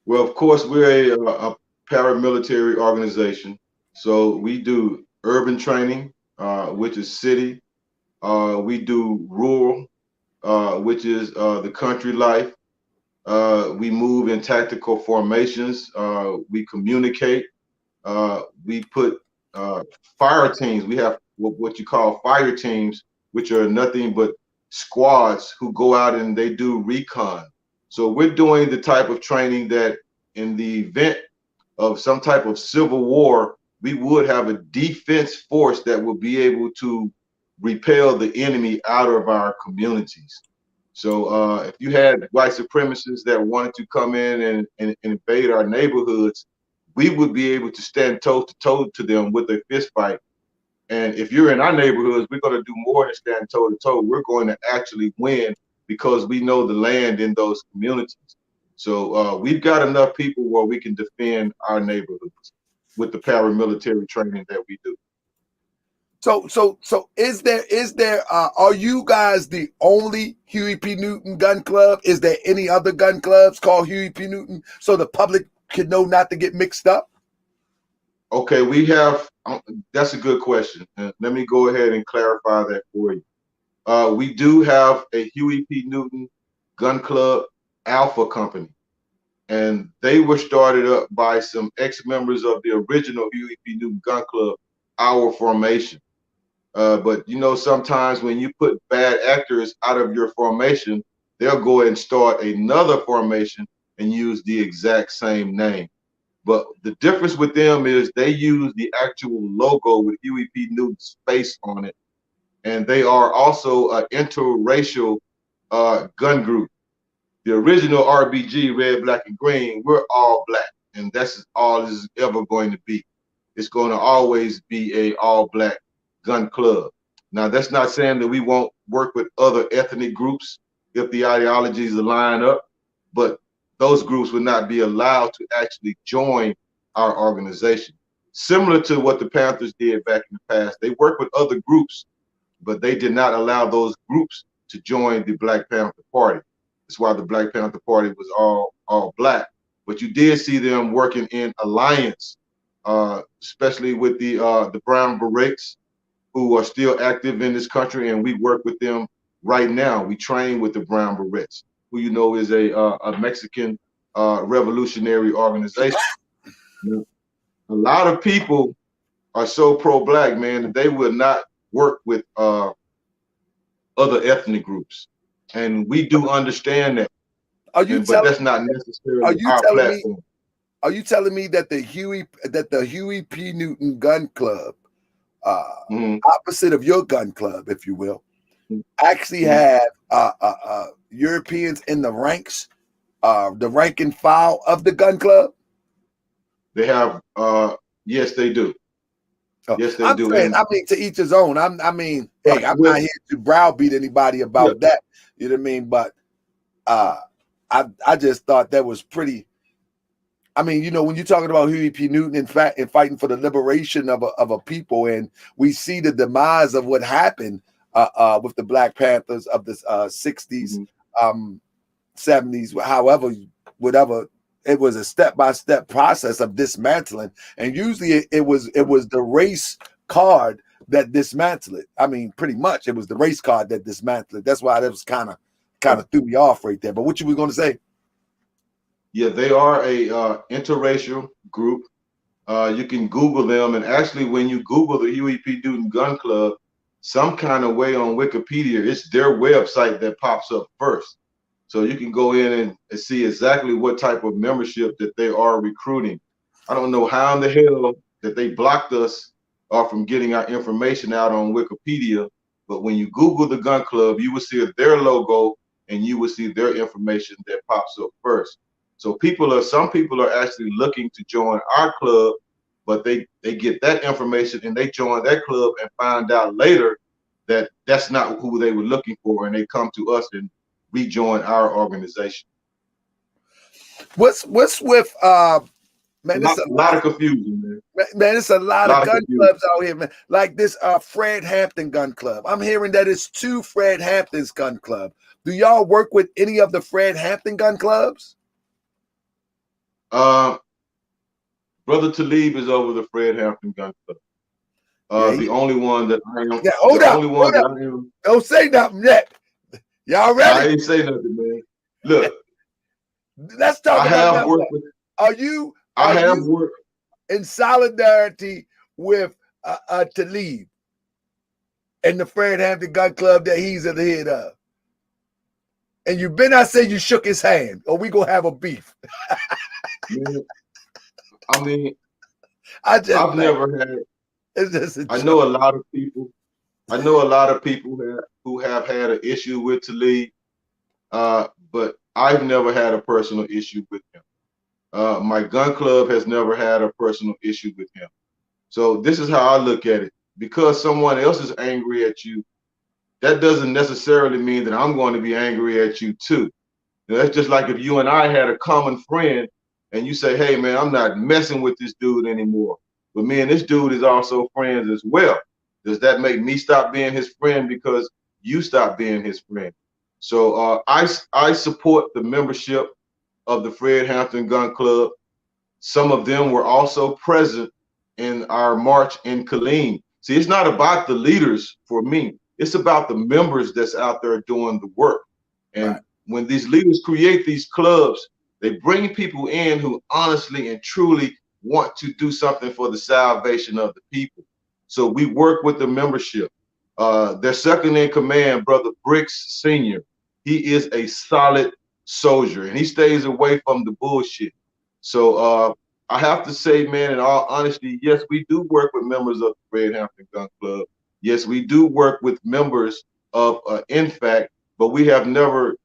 Well, of course, we're a paramilitary organization, so we do urban training, which is city. We do rural, which is the country life. We move in tactical formations. We communicate. We put fire teams. We have what you call fire teams, which are nothing but squads who go out and they do recon. So we're doing the type of training that in the event of some type of civil war, we would have a defense force that will be able to repel the enemy out of our communities. So if you had white supremacists that wanted to come in and invade our neighborhoods, we would be able to stand toe to toe to them with a fist fight. And if you're in our neighborhoods, we're going to do more than stand toe to toe. We're going to actually win because we know the land in those communities. So we've got enough people where we can defend our neighborhoods with the paramilitary training that we do. So is there are you guys the only Huey P. Newton gun club? Is there any other gun clubs called Huey P. Newton so the public can know not to get mixed up? Okay, we have, that's a good question. Let me go ahead and clarify that for you. We do have a Huey P. Newton Gun Club Alpha Company, and they were started up by some ex-members of the original Huey P. Newton Gun Club, our formation. But you know, sometimes when you put bad actors out of your formation, they'll go and start another formation and use the exact same name. But the difference with them is they use the actual logo with Huey P. Newton's face on it, and they are also an interracial gun group. The original RBG, red, black, and green, we're all black, and that's all this is ever going to be. It's going to always be a all black gun club. Now, that's not saying that we won't work with other ethnic groups if the ideologies align up, but those groups would not be allowed to actually join our organization. Similar to what the Panthers did back in the past, they worked with other groups, but they did not allow those groups to join the Black Panther Party. That's why the Black Panther Party was all black. But you did see them working in alliance, especially with the Brown Berets, who are still active in this country, and we work with them right now. We train with the Brown Berets, who you know is a Mexican revolutionary organization. Now, a lot of people are so pro-black, man, that they will not work with other ethnic groups, and we do understand that. Are you But telling that's not are necessarily you our telling me platform. are you telling me that the Huey P. Newton Gun Club, uh, Mhm, opposite of your gun club, if you will, mhm, actually mhm. have Europeans in the ranks, the rank and file of the gun club? They have, yes, they do. So Yes, they I'm do. saying, And I mean, to each his own. I mean, right, hey, I'm not well, here to browbeat anybody yeah, about that. You know what I mean? But uh, I just thought that was pretty. I mean, you know, when you're talking about Huey P. Newton, in fact, and fighting for the liberation of a people, and we see the demise of what happened with the Black Panthers of the 60s, mhm. 70s, however, whatever. It was a step-by-step process of dismantling, and usually it was the race card that dismantled it. I mean, pretty much it was the race card that dismantled it. That's why that was kind of threw me off right there. But what you were going to say? Yeah, they are a interracial group. You can Google them, and actually, when you Google the Huey P. Newton Gun Club, some kind of way on Wikipedia, it's their website that pops up first. So you can go in and see exactly what type of membership that they are recruiting. I don't know how in the hell that they blocked us from getting our information out on Wikipedia, but when you Google the gun club, you will see their logo and you will see their information that pops up first. So some people are actually looking to join our club, but they get that information and they join that club and find out later that that's not who they were looking for, and they come to us and rejoin our organization. What's with A man? This lot, is a lot lot. of confusion, man. Man, it's a lot of gun confusion. clubs out here, man. Like this Fred Hampton gun club. I'm hearing that it's 2 Fred Hampton's gun club. Do y'all work with any of the Fred Hampton gun clubs? Brother Talib is over the Fred Hampton Gun Club. Yeah, The only one that I am. yeah. The only one that I am. Don't say nothing yet. Y'all ready? I ain't say nothing, man. Look, let's talk about that one. With, are you worked in solidarity with Talib and the Fred Hampton Gun Club that he's at the head of? And you better not say you shook his hand, or we gonna have a beef. Man, I mean, I've never had. It's just a joke. I know a lot of people. I know a lot of people who have had an issue with Talib, but I've never had a personal issue with him. My gun club has never had a personal issue with him. So this is how I look at it. Because someone else is angry at you, that doesn't necessarily mean that I'm going to be angry at you too. You know, that's just like if you and I had a common friend and you say, hey man, I'm not messing with this dude anymore. But me and this dude is also friends as well. Does that make me stop being his friend because you stop being his friend? So I support the membership of the Fred Hampton Gun Club. Some of them were also present in our march in Killeen. See, it's not about the leaders for me. It's about the members that's out there doing the work. And right. When these leaders create these clubs, they bring people in who honestly and truly want to do something for the salvation of the people. So we work with the membership. Their second in command, Brother Bricks Sr., he is a solid soldier and he stays away from the bullshit. So I have to say, man, in all honesty, yes, we do work with members of the Fred Hampton Gun Club. Yes, we do work with members of INFAC, but we have never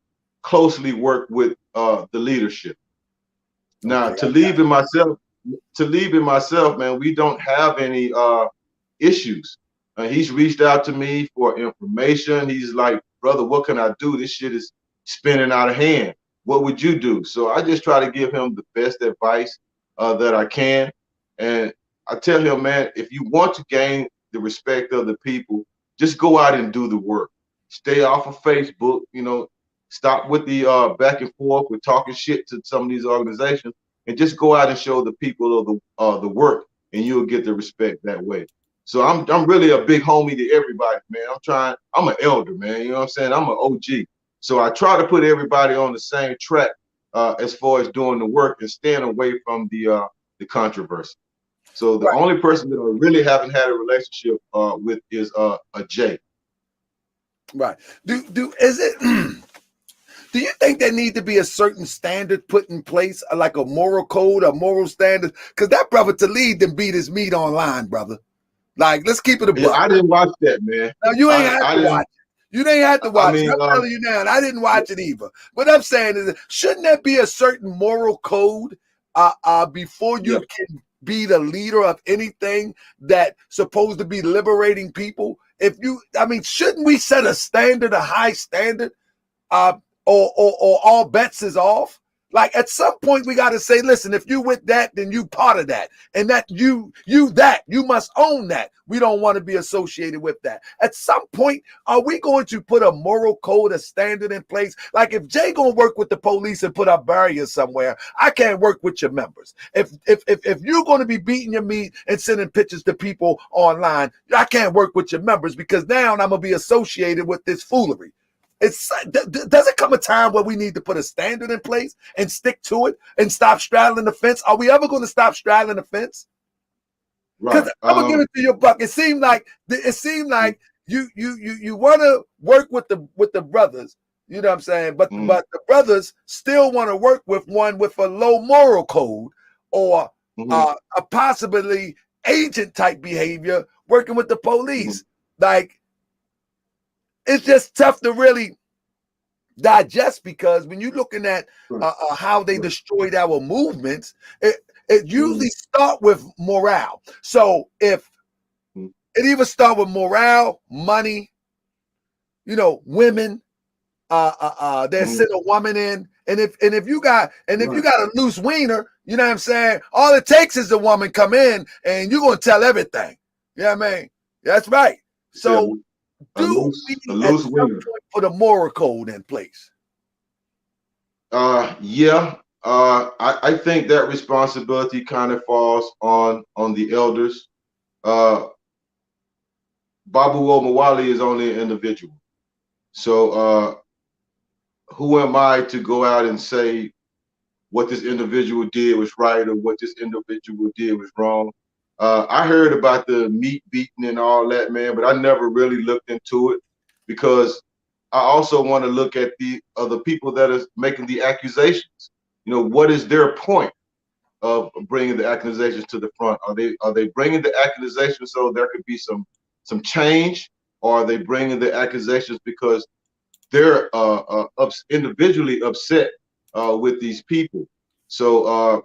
closely worked with the leadership. Now, Okay, Talib and myself, man, we don't have any issues. He's reached out to me for information. He's like, brother, what can I do? This shit is spinning out of hand. What would you do? So I just try to give him the best advice that I can. And I tell him, man, if you want to gain the respect of the people, just go out and do the work. Stay off of Facebook, you know, stop with the back and forth with talking shit to some of these organizations and just go out and show the people of the work and you'll get the respect that way. So I'm really a big homie to everybody, man. I'm an elder, man. You know what I'm saying? I'm an OG. So I try to put everybody on the same track as far as doing the work and staying away from the controversy. So the only person that I really haven't had a relationship with is a Jay. Right. Is it do you think there need to be a certain standard put in place, like a moral code, a moral standard? Because that brother Talib done beat his meat online, brother. Like, let's keep it a buck. Yeah, I didn't watch that, man. No, you ain't have to watch it. You didn't have to watch it. I'm telling you now, and I didn't watch it either. What I'm saying is, shouldn't there be a certain moral code before you can be the leader of anything that's supposed to be liberating people? Shouldn't we set a standard, a high standard, or all bets is off? Like, at some point we got to say, listen, if you with that, then you part of that, and that you must own that. We don't want to be associated with that. At some point, are we going to put a moral code, a standard in place? Like, if Jay gonna work with the police and put up barriers somewhere, I can't work with your members. If you're going to be beating your meat and sending pictures to people online, I can't work with your members because now I'm gonna be associated with this foolery. Does it come a time where we need to put a standard in place and stick to it and stop straddling the fence? Are we ever going to stop straddling the fence? Because I'm gonna give it to you, Buck. It seemed like you want to work with the brothers. You know what I'm saying? But the brothers still want to work with one with a low moral code or a possibly agent type behavior working with the police. Like, it's just tough to really digest because when you're looking at how they destroyed our movements, it usually start with morale. So if it even start with morale, money, women, they send a woman in, and if you got a loose wiener, You know what I'm saying? All it takes is a woman come in and you're going to tell everything. You know what I mean? That's right. See, So do we a at loose some winger. point put a moral code in place? Yeah. I think that responsibility kind of falls on the elders. Uh, Babu Omawali is only an individual. So who am I to go out and say what this individual did was right or what this individual did was wrong? I heard about the meat beating and all that, man, but I never really looked into it because I also want to look at the other people that are making the accusations. You know, what is their point of bringing the accusations to the front? Are they bringing the accusations so there could be some change, or are they bringing the accusations because they're individually upset with these people? So,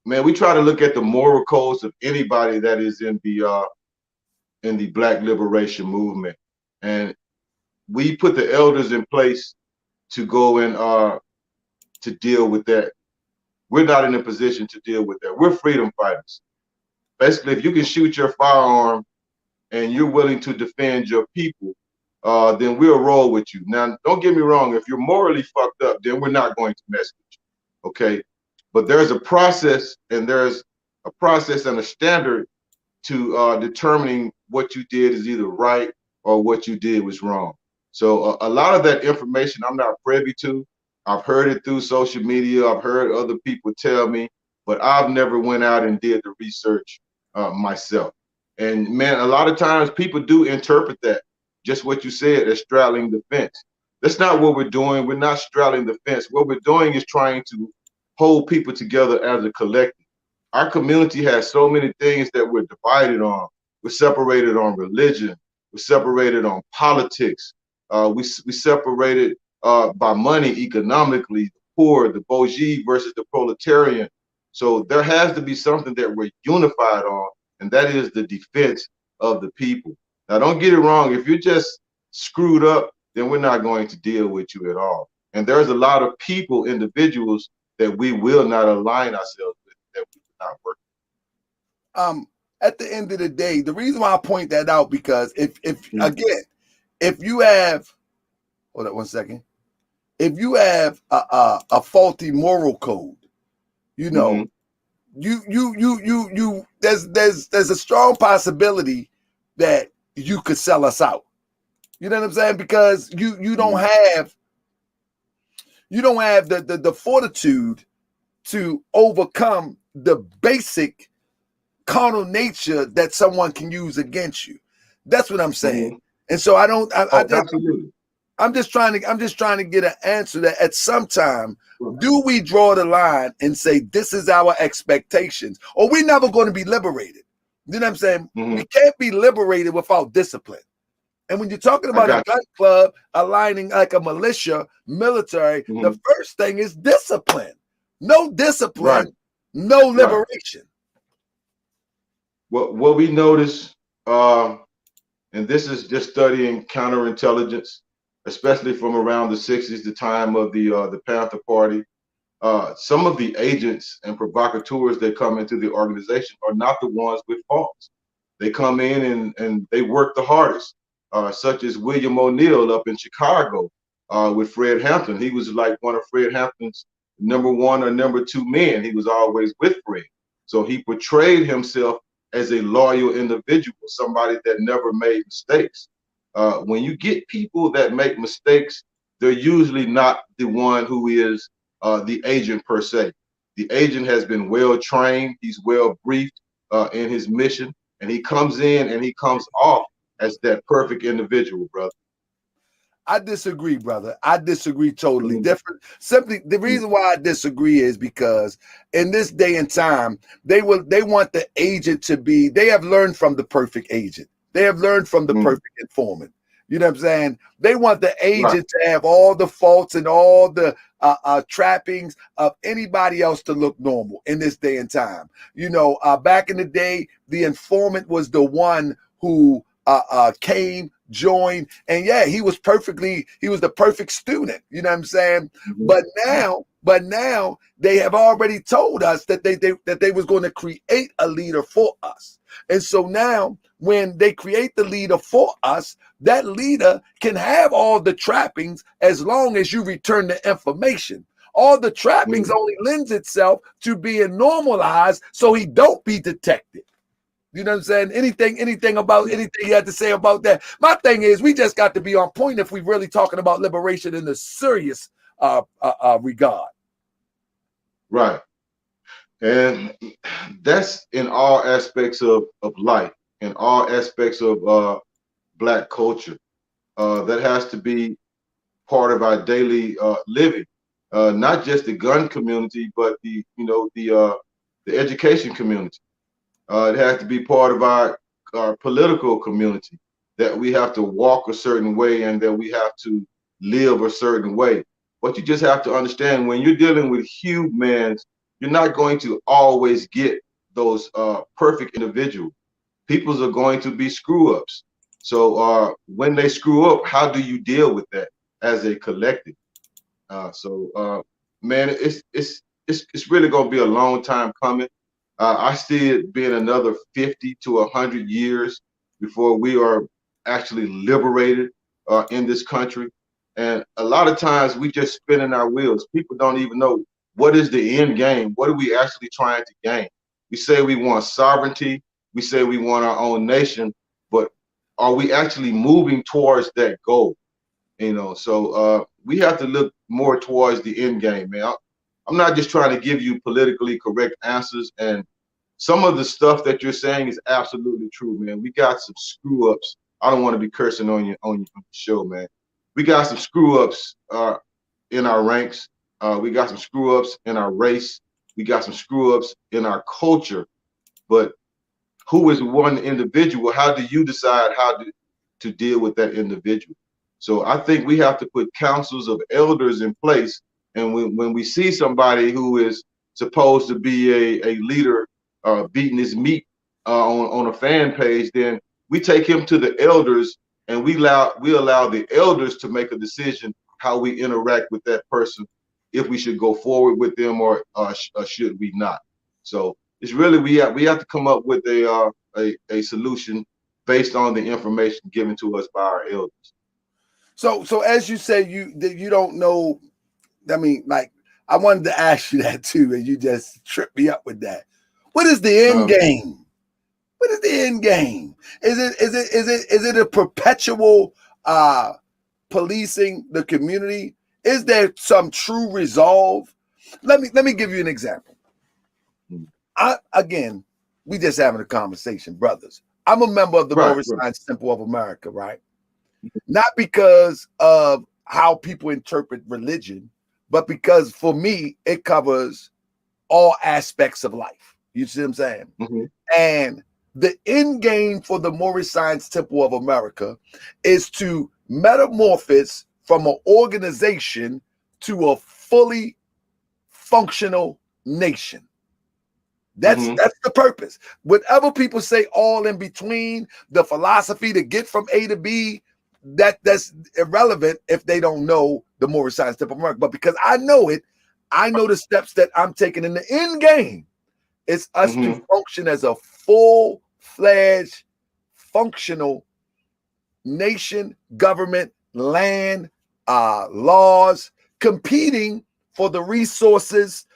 man, we try to look at the moral codes of anybody that is in the Black liberation movement, and we put the elders in place to go and to deal with that. We're not in a position to deal with that. We're freedom fighters. Basically, if you can shoot your firearm and you're willing to defend your people, then we'll roll with you. Now, don't get me wrong. If you're morally fucked up, then we're not going to mess with you. Okay. But there's a process, and there's a process and a standard to determining what you did is either right or what you did was wrong. So a lot of that information I'm not privy to. I've heard it through social media. I've heard other people tell me, but I've never went out and did the research myself. And man, a lot of times people do interpret that, just what you said, as straddling the fence. That's not what we're doing. We're not straddling the fence. What we're doing is trying to hold people together as a collective. Our community has so many things that we're divided on. We're separated on religion. We're separated on politics. We separated by money economically, the poor, the bourgeois versus the proletarian. So there has to be something that we're unified on, and that is the defense of the people. Now, don't get it wrong. If you're just screwed up, then we're not going to deal with you at all. And there's a lot of people, individuals, that we will not align ourselves with, that we will not work Um, at the end of the day, the reason why I point that out, because if with. again, if you have, hold on one second, if you have a faulty moral code, you know, Mm-hmm. there's a strong possibility that you could sell us out. You know what I'm saying? Because you don't have the fortitude to overcome the basic carnal nature that someone can use against you. That's what I'm saying. Mm-hmm. And so Oh, absolutely. I'm just trying to get an answer that at some time, do we draw the line and say this is our expectations, or we're never going to be liberated? You know what I'm saying? Mm-hmm. We can't be liberated without discipline. And when you're talking about a gun club aligning like a militia, military, Mm-hmm. the first thing is discipline. No discipline, Right. no liberation. What we notice, and this is just studying counterintelligence, especially from around the 60s, the time of the Panther Party. Some of the agents and provocateurs that come into the organization are not the ones with faults. They come in and they work the hardest, such as William O'Neill up in Chicago with Fred Hampton. He was like one of Fred Hampton's number one or number two men. He was always with Fred. So he portrayed himself as a loyal individual, somebody that never made mistakes. When you get people that make mistakes, they're usually not the one who is the agent per se. The agent has been well trained, he's well briefed in his mission, and he comes in and he comes off as that perfect individual, brother. I disagree, brother. I disagree totally. Mm-hmm. Different. Simply, the reason why I disagree is because in this day and time, they want the agent to be. They have learned from the perfect agent. They have learned from the perfect informant. You know what I'm saying? They want the agent to have all the faults and all the trappings of anybody else to look normal in this day and time. You know, back in the day, the informant was the one who came, joined, and yeah, he was the perfect student. You know what I'm saying? But now But now they have already told us that they was going to create a leader for us. And so now when they create the leader for us, that leader can have all the trappings as long as you return the information. All the trappings only lends itself to being normalized so he don't be detected. You know what I'm saying? Anything about anything you had to say about that? My thing is, we just got to be on point if we really talking about liberation in the serious regard. Right. And that's in all aspects of life, in all aspects of Black culture. That has to be part of our daily living, not just the gun community, but the education community. It has to be part of our political community, that we have to walk a certain way and that we have to live a certain way. But you just have to understand, when you're dealing with humans, you're not going to always get those perfect individuals. Peoples are going to be screw ups. So when they screw up, how do you deal with that as a collective? Man, it's really going to be a long time coming. I see it being another 50 to 100 years before we are actually liberated in this country. And a lot of times we just spinning our wheels. People don't even know what is the end game. What are we actually trying to gain? We say we want sovereignty. We say we want our own nation, but are we actually moving towards that goal? So we have to look more towards the end game, man. I'm not just trying to give you politically correct answers, and some of the stuff that you're saying is absolutely true, man. We got some screw ups. I don't want to be cursing on you on the show, man. We got some screw ups in our ranks. We got some screw ups in our race. We got some screw ups in our culture. But who is one individual? How do you decide to deal with that individual? So I think we have to put councils of elders in place. And when we see somebody who is supposed to be a leader beating his meat on a fan page, then we take him to the elders and we allow the elders to make a decision how we interact with that person, if we should go forward with them or should we not. So it's really we have to come up with a solution based on the information given to us by our elders. So as you say, you don't know. I mean, like, I wanted to ask you that too, and you just tripped me up with that. What is the end game? What is the end game? Is it a perpetual policing the community? Is there some true resolve? Let me give you an example. Again, we just having a conversation, brothers. I'm a member of the Moorish Science Temple of America, right? Not because of how people interpret religion, but because for me, it covers all aspects of life. You see what I'm saying? Mm-hmm. And the end game for the Moorish Science Temple of America is to metamorphose from an organization to a fully functional nation. That's the purpose. Whatever people say, all in between, the philosophy to get from A to B, that's irrelevant if they don't know the Moorish Science Temple of America. But because I know it, I know the steps that I'm taking in the end game. It's us to function as a full-fledged, functional nation, government, land, laws, competing for the resources,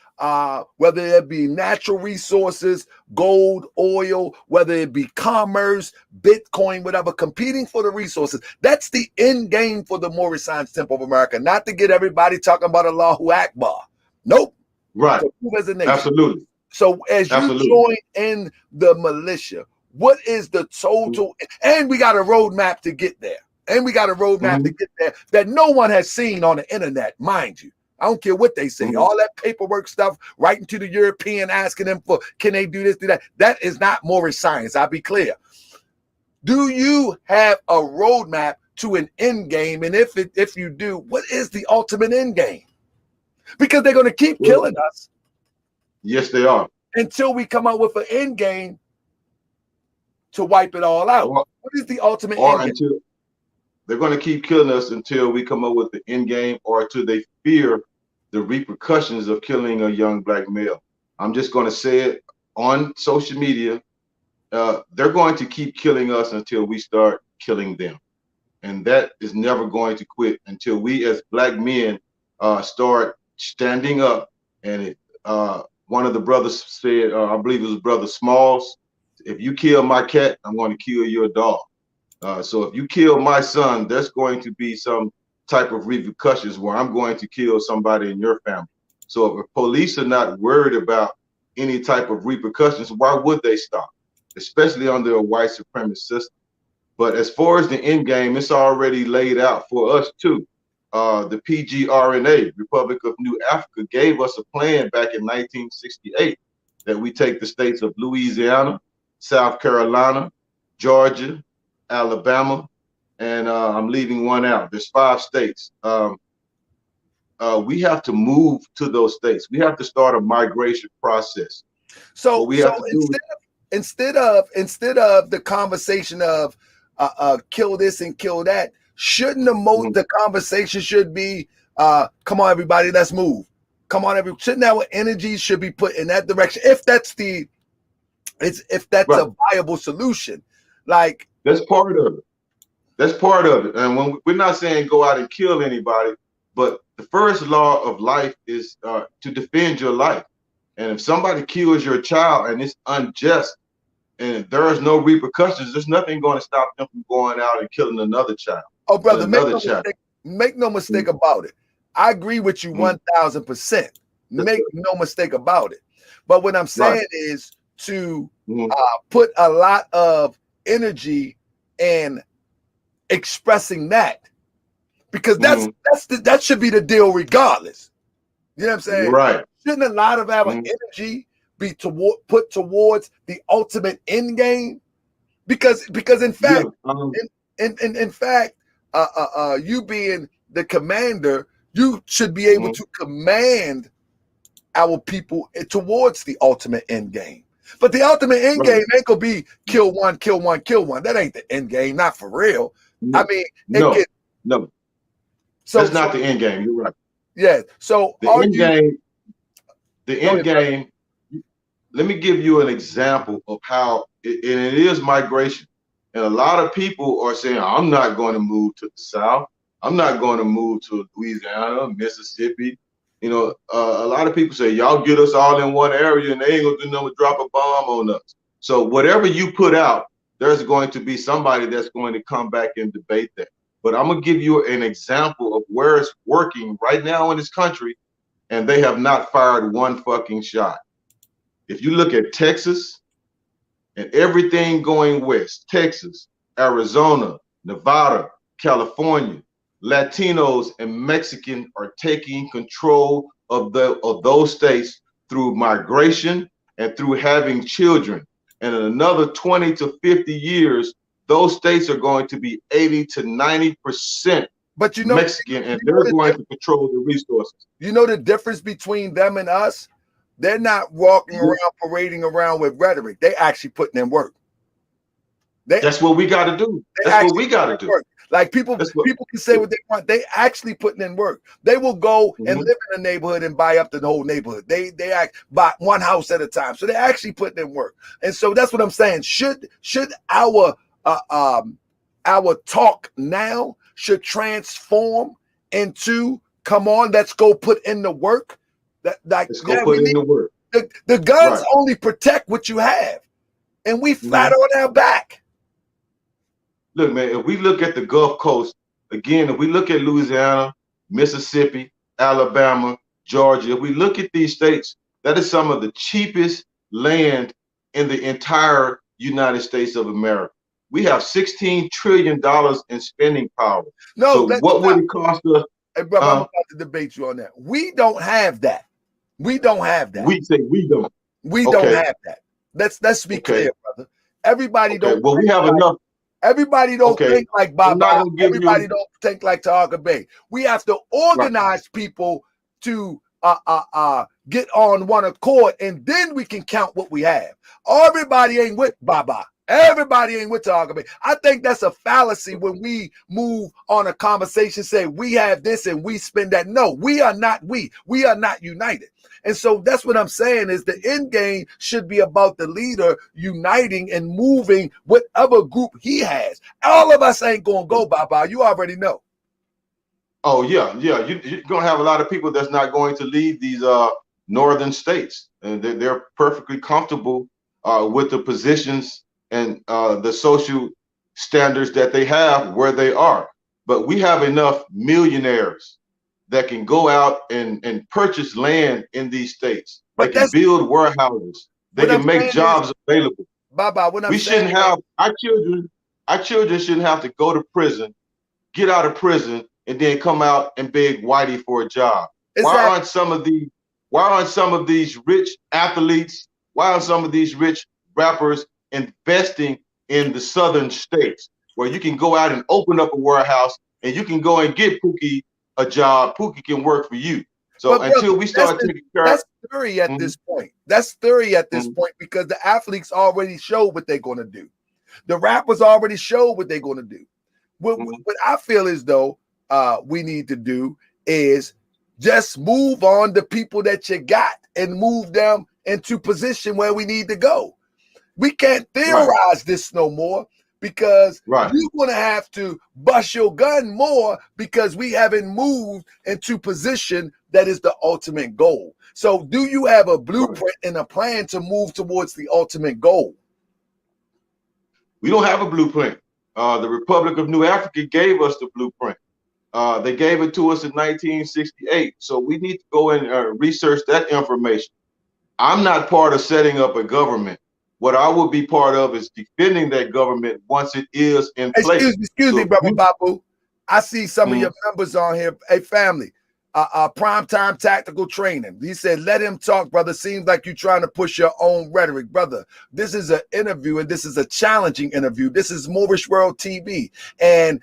whether it be natural resources, gold, oil, whether it be commerce, Bitcoin, whatever, competing for the resources. That's the end game for the Moorish Science Temple of America, not to get everybody talking about Allahu Akbar. Nope. Right. As a nation. Absolutely. So as you join in the militia, what is the total? And we got a roadmap to get there. And we got a roadmap to get there that no one has seen on the internet, mind you. I don't care what they say. All that paperwork stuff, writing to the European, asking them for, can they do this, do that? That is not Moorish science. I'll be clear. Do you have a roadmap to an end game? And if you do, what is the ultimate end game? Because they're going to keep killing us. Yes, they are. Until we come up with an end game to wipe it all out. What is the ultimate end game? They're going to keep killing us until we come up with the end game, or until they fear the repercussions of killing a young black male. I'm just going to say it on social media. They're going to keep killing us until we start killing them. And that is never going to quit until we as black men start standing up. And one of the brothers said, I believe it was Brother Smalls, if you kill my cat, I'm going to kill your dog. So if you kill my son, there's going to be some type of repercussions where I'm going to kill somebody in your family. So if police are not worried about any type of repercussions, why would they stop? Especially under a white supremacist system. But as far as the end game, it's already laid out for us too. The PGRNA, Republic of New Africa, gave us a plan back in 1968 that we take the states of Louisiana, South Carolina, Georgia, Alabama, and I'm leaving one out. There's 5 states. We have to move to those states. We have to start a migration process. So, what we have to do instead of the conversation of kill this and kill that, shouldn't the conversation should be come on everybody, let's move. Come on shouldn't our energy should be put in that direction if that's right. A viable solution? Like, that's part of it. That's part of it. And when we're not saying go out and kill anybody, but the first law of life is to defend your life. And if somebody kills your child and it's unjust and there is no repercussions, there's nothing going to stop them from going out and killing another child. Oh, brother, make no mistake about it. I agree with you 1000%. Make no mistake about it. But what I'm saying is to put a lot of energy in expressing that, because that should be the deal regardless. You know what I'm saying? Right. Shouldn't a lot of our energy be put towards the ultimate end game? Because in fact, in fact, you being the commander, you should be able to command our people towards the ultimate end game. But the ultimate end game ain't gonna be kill one, kill one, kill one. That ain't the end game, not for real. No, I mean, no. So that's not the end game. You're right. Yeah. So the end game. Let me give you an example of how it is migration. And a lot of people are saying, I'm not going to move to the South. I'm not going to move to Louisiana, Mississippi. You know, a lot of people say, y'all get us all in one area and they ain't gonna do nothing but drop a bomb on us. So whatever you put out, there's going to be somebody that's going to come back and debate that. But I'm gonna give you an example of where it's working right now in this country, and they have not fired one fucking shot. If you look at Texas and everything going west, Texas, Arizona, Nevada, California, Latinos and Mexicans are taking control of those states through migration and through having children. And in another 20 to 50 years, those states are going to be 80 to 90% Mexican, and they're going to control the resources. You know the difference between them and us? They're not walking around, parading around with rhetoric. They actually putting in work. That's what we got to do. That's what we got to do. Like people can say what they want. They actually putting in work. They will go and live in a neighborhood and buy up the whole neighborhood. They buy one house at a time. So they're actually putting in work. And so that's what I'm saying. Should our talk now should transform into, come on, let's go put in the work. Let's go put in the work. The guns only protect what you have, and we flat on our back. Look, man, if we look at the Gulf Coast, again, if we look at Louisiana, Mississippi, Alabama, Georgia, if we look at these states, that is some of the cheapest land in the entire United States of America. We have $16 trillion in spending power. So what would it cost us? Hey, brother, I'm about to debate you on that. We don't have that. We don't have that. We say we don't. We don't have that. Let's be clear, brother. Everybody don't. Well, we have enough. Everybody don't think like Baba. Everybody don't think like Tahaga Bay. We have to organize people to get on one accord, and then we can count what we have. Everybody ain't with Baba. Everybody ain't with talking. I think that's a fallacy when we move on a conversation, say we have this and we spend that. No, we are not we. We are not united. And so that's what I'm saying is the end game should be about the leader uniting and moving whatever group he has. All of us ain't going to go, Baba. You already know. Oh, yeah. You're going to have a lot of people that's not going to leave these northern states. And they're perfectly comfortable with the positions and the social standards that they have where they are. But we have enough millionaires that can go out and purchase land in these states. They But can that's build warehouses. They what I'm can make saying is, jobs available. Baba, what I'm We saying shouldn't have our children shouldn't have to go to prison, get out of prison, and then come out and beg Whitey for a job. is Why that, aren't some of these rich athletes, why aren't some of these rich rappers investing in the southern states where you can go out and open up a warehouse and you can go and get Pookie a job? Pookie can work for you. So but brother, until we start taking care of that's theory at this point. That's theory at this mhm, point because the athletes already showed what they're going to do. The rappers already showed what they're going to do. What, mhm. what I feel as though we need to do is just move on the people that you got and move them into position where we need to go. We can't Right, theorize this no more because right, you're going to have to bust your gun more because we haven't moved into position that is the ultimate goal. So do you have a right. blueprint and a plan to move towards the ultimate goal? We don't have a blueprint. The Republic of New Africa gave us the blueprint. They gave it to us in 1968. So we need to go and research that information. I'm not part of setting up a government. What I will be part of is defending that government once it is in place. Excuse me, So brother you, Bapu. I see some of mm, your members on here. Hey, family, primetime tactical training. He said, let him talk, brother. Seems like you're trying to push your own rhetoric, brother. This is an interview, and this is a challenging interview. This is Moorish World TV. And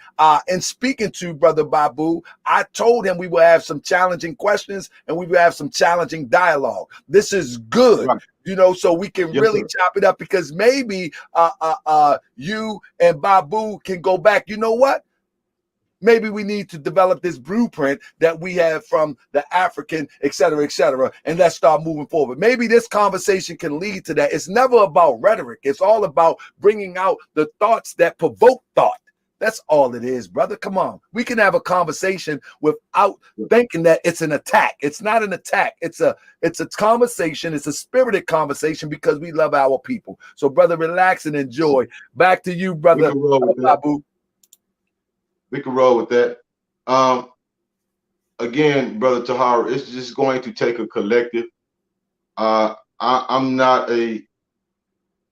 in speaking to brother Babu, I told him we will have some challenging questions and we will have some challenging dialogue. This is good. right. So we can Yes, really sir. chop it up because maybe you and Babu can go back. You know what? Maybe we need to develop this blueprint that we have from the African, et cetera, and let's start moving forward. Maybe this conversation can lead to that. It's never about rhetoric. It's all about bringing out the thoughts that provoke thought. That's all it is, brother. Come on. We can have a conversation without thinking that it's an attack. It's not an attack. It's a conversation. It's a spirited conversation because we love our people. So, brother, relax and enjoy. Back to you, We brother can roll with that. Babu. We can roll with that. Um, Again, brother Tahar, it's just going to take a collective. I'm not a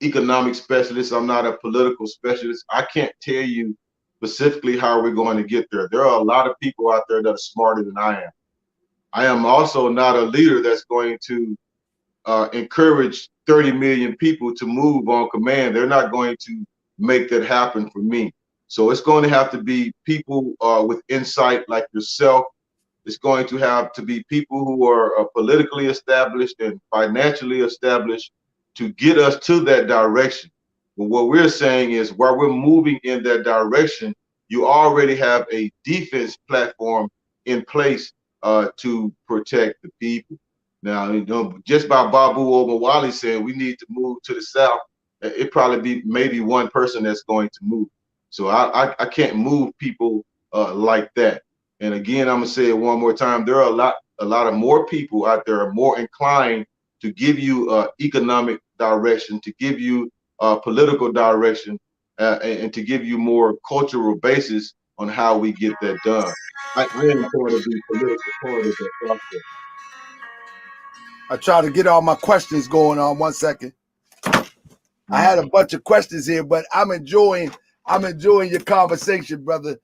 economic specialist. I'm not a political specialist. I can't tell you specifically how we're going to get there. There are a lot of people out there that are smarter than I am. I am also not a leader that's going to encourage 30 million people to move on command. They're not going to make that happen for me. So it's going to have to be people with insight like yourself. It's going to have to be people who are politically established and financially established to get us to that direction. But what we're saying is while we're moving in that direction, you already have a defense platform in place to protect the people. Now, just by Babu Omawali saying we need to move to the south, it probably be maybe one person that's going to move. So I can't move people like that. And again, I'm gonna say it one more time. There are a lot of more people out there are more inclined to give you economic direction, to give you political direction, and to give you more cultural basis on how we get that done. I am part of the political part of that process. I try to get all my questions going on. 1 second. I had a bunch of questions here, but I'm enjoying your conversation, brother.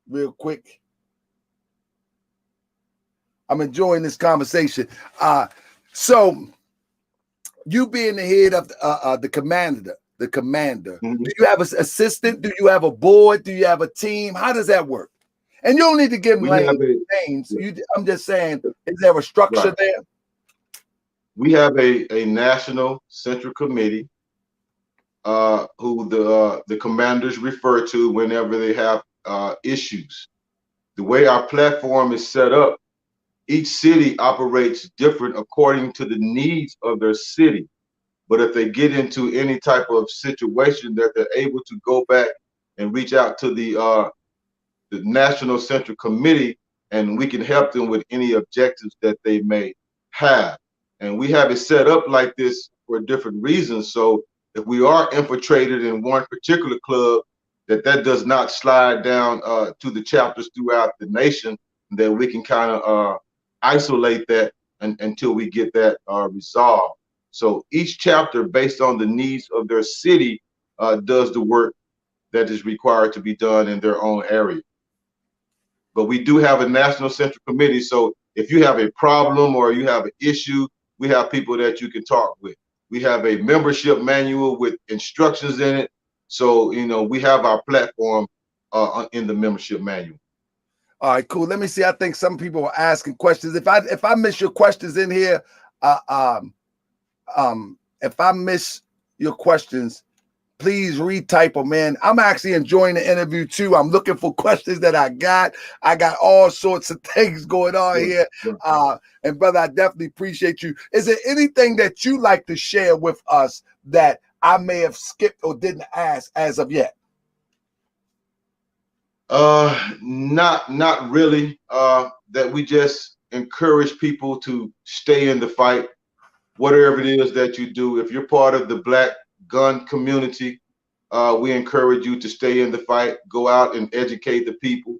Real quick. I'm enjoying this conversation. So you being the head of the commander, Mm-hmm. do you have an assistant? Do you have a board? Do you have a team? How does that work? And you don't need to give We have names. I'm just saying, is there a structure right. there? We have a national central committee. who the commanders refer to whenever they have issues. The way our platform is set up, each city operates different according to the needs of their city. But if they get into any type of situation that they're able to go back and reach out to the National Central Committee, and we can help them with any objectives that they may have. And we have it set up like this for different reasons. So if we are infiltrated in one particular club, that does not slide down to the chapters throughout the nation, that we can kind of isolate that until we get that resolved. So each chapter, based on the needs of their city, does the work that is required to be done in their own area. But we do have a national central committee. So if you have a problem or you have an issue, we have people that you can talk with. We have a membership manual with instructions in it. So, you know, we have our platform in the membership manual. All right, cool. Let me see. I think some people are asking questions. If I miss your questions in here, if I miss your questions, please retype them in. I'm actually enjoying the interview too. I'm looking for questions that I got. I got all sorts of things going on here. And brother, I definitely appreciate you. Is there anything that you like to share with us that I may have skipped or didn't ask as of yet? Not really. That we just encourage people to stay in the fight, whatever it is that you do. If you're part of the Black gun community, we encourage you to stay in the fight, go out and educate the people.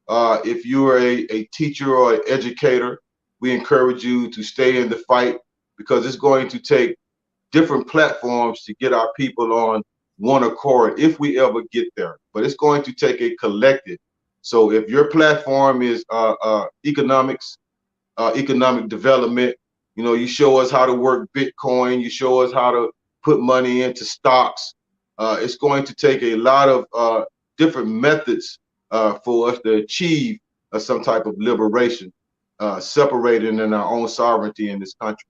If you're a teacher or an educator, we encourage you to stay in the fight, because it's going to take different platforms to get our people on one accord if we ever get there. But it's going to take a collective. So if your platform is economics, economic development, you know, you show us how to work Bitcoin, you show us how to put money into stocks. It's going to take a lot of different methods for us to achieve some type of liberation, separating in our own sovereignty in this country.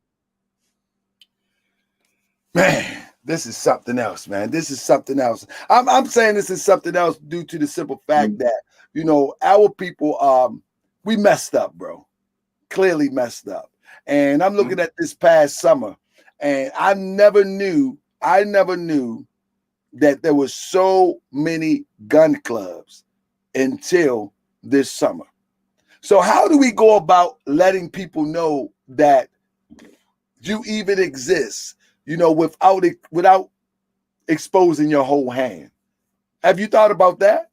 Man, this is something else, man. This is something else. I'm saying this is something else due to the simple fact that, you know, our people, we messed up, bro. Clearly messed up. And I'm looking at this past summer, and I never knew that there were so many gun clubs until this summer. So how do we go about letting people know that you even exist, you know, without exposing your whole hand? Have you thought about that?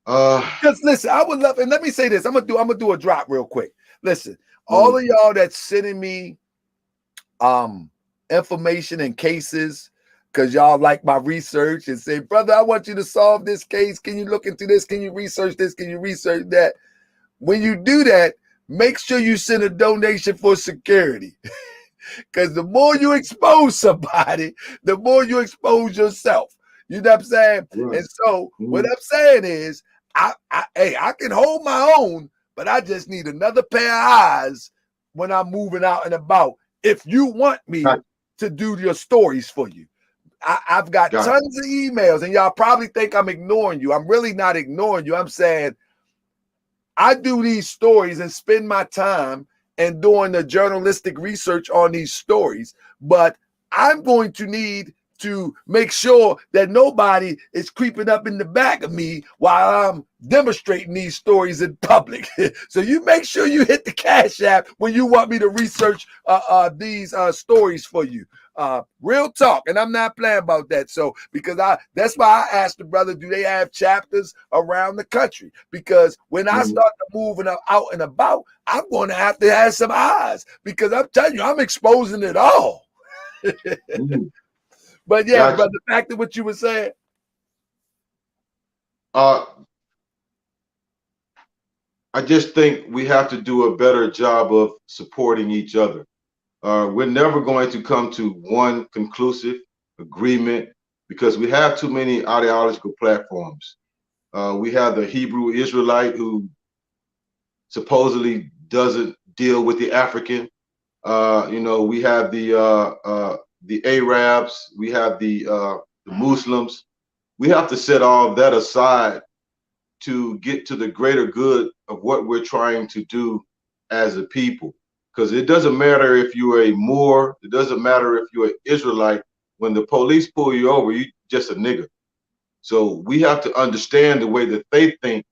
Because listen, I would love, and let me say this, I'm gonna do a drop real quick. Listen, all of y'all that's sending me information and cases because y'all like my research and say, brother, I want you to solve this case. Can you look into this? Can you research this? Can you research that? When you do that, make sure you send a donation for security. Because the more you expose somebody, the more you expose yourself. You know what I'm saying? Right. And so what I'm saying is, I can hold my own, but I just need another pair of eyes when I'm moving out and about. If you want me to do your stories for you, I've got tons of emails, and y'all probably think I'm ignoring you. I'm really not ignoring you. I'm saying I do these stories and spend my time and doing the journalistic research on these stories, but I'm going to need to make sure that nobody is creeping up in the back of me while I'm demonstrating these stories in public. So you make sure you hit the Cash App when you want me to research these stories for you. Real talk, and I'm not playing about that. So because that's why I asked the brother, do they have chapters around the country? Because when I start moving out and about, I'm going to have some eyes, because I'm telling you, I'm exposing it all. But yeah, brother, back to what you were saying. I just think we have to do a better job of supporting each other. We're never going to come to one conclusive agreement because we have too many ideological platforms. We have the Hebrew Israelite who supposedly doesn't deal with the African. You know, we have the the Arabs, we have the Muslims. We have to set all of that aside to get to the greater good of what we're trying to do as a people. Because it doesn't matter if you're a Moor, it doesn't matter if you're an Israelite. When the police pull you over, you just a nigger. So we have to understand the way that they think,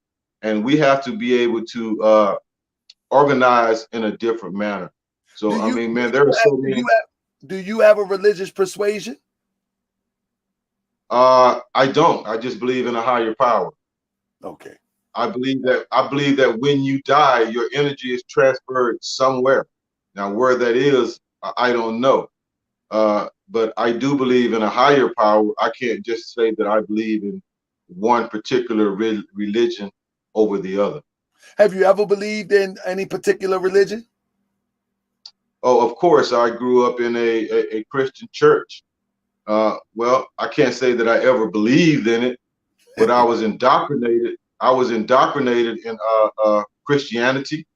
and we have to be able to organize in a different manner. Do So I you mean, do man, there you are have so do you many. have do you have a religious persuasion? I don't. I just believe in a higher power. Okay. I believe that when you die, your energy is transferred somewhere. Now, where that is, I don't know. But I do believe in a higher power. I can't just say that I believe in one particular religion over the other. Have you ever believed in any particular religion? Oh, of course, I grew up in a Christian church. Well, I can't say that I ever believed in it, but I was indoctrinated. I was indoctrinated in Christianity.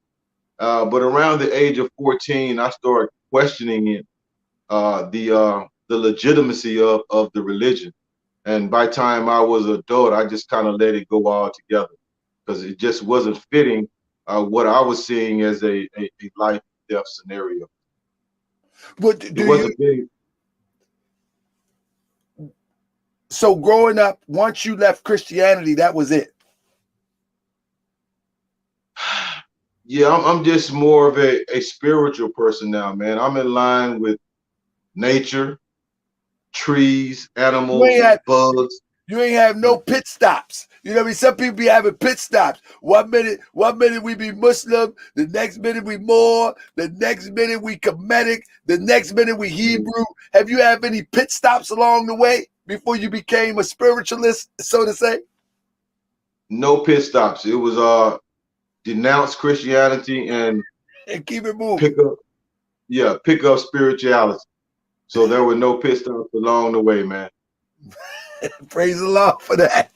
But around the age of 14, I started questioning it, the legitimacy of the religion. And by the time I was an adult, I just kind of let it go all together because it just wasn't fitting what I was seeing as a life and death scenario. But It do you wasn't fitting. so growing up, once you left Christianity, that was it. Yeah, I'm just more of a spiritual person now, man. I'm in line with nature, trees, You ain't animals, had bugs. you ain't have no pit stops. You know what I mean? Some people be having pit stops. One minute we be Muslim, the next minute we Moor, the next minute we Kemetic, the next minute we Hebrew. Have you had any pit stops along the way before you became a spiritualist, so to say? No pit stops. It was denounce Christianity and And keep it moving. pick up, yeah, pick up spirituality. So there were no pit stops along the way, man. Praise the Lord for that.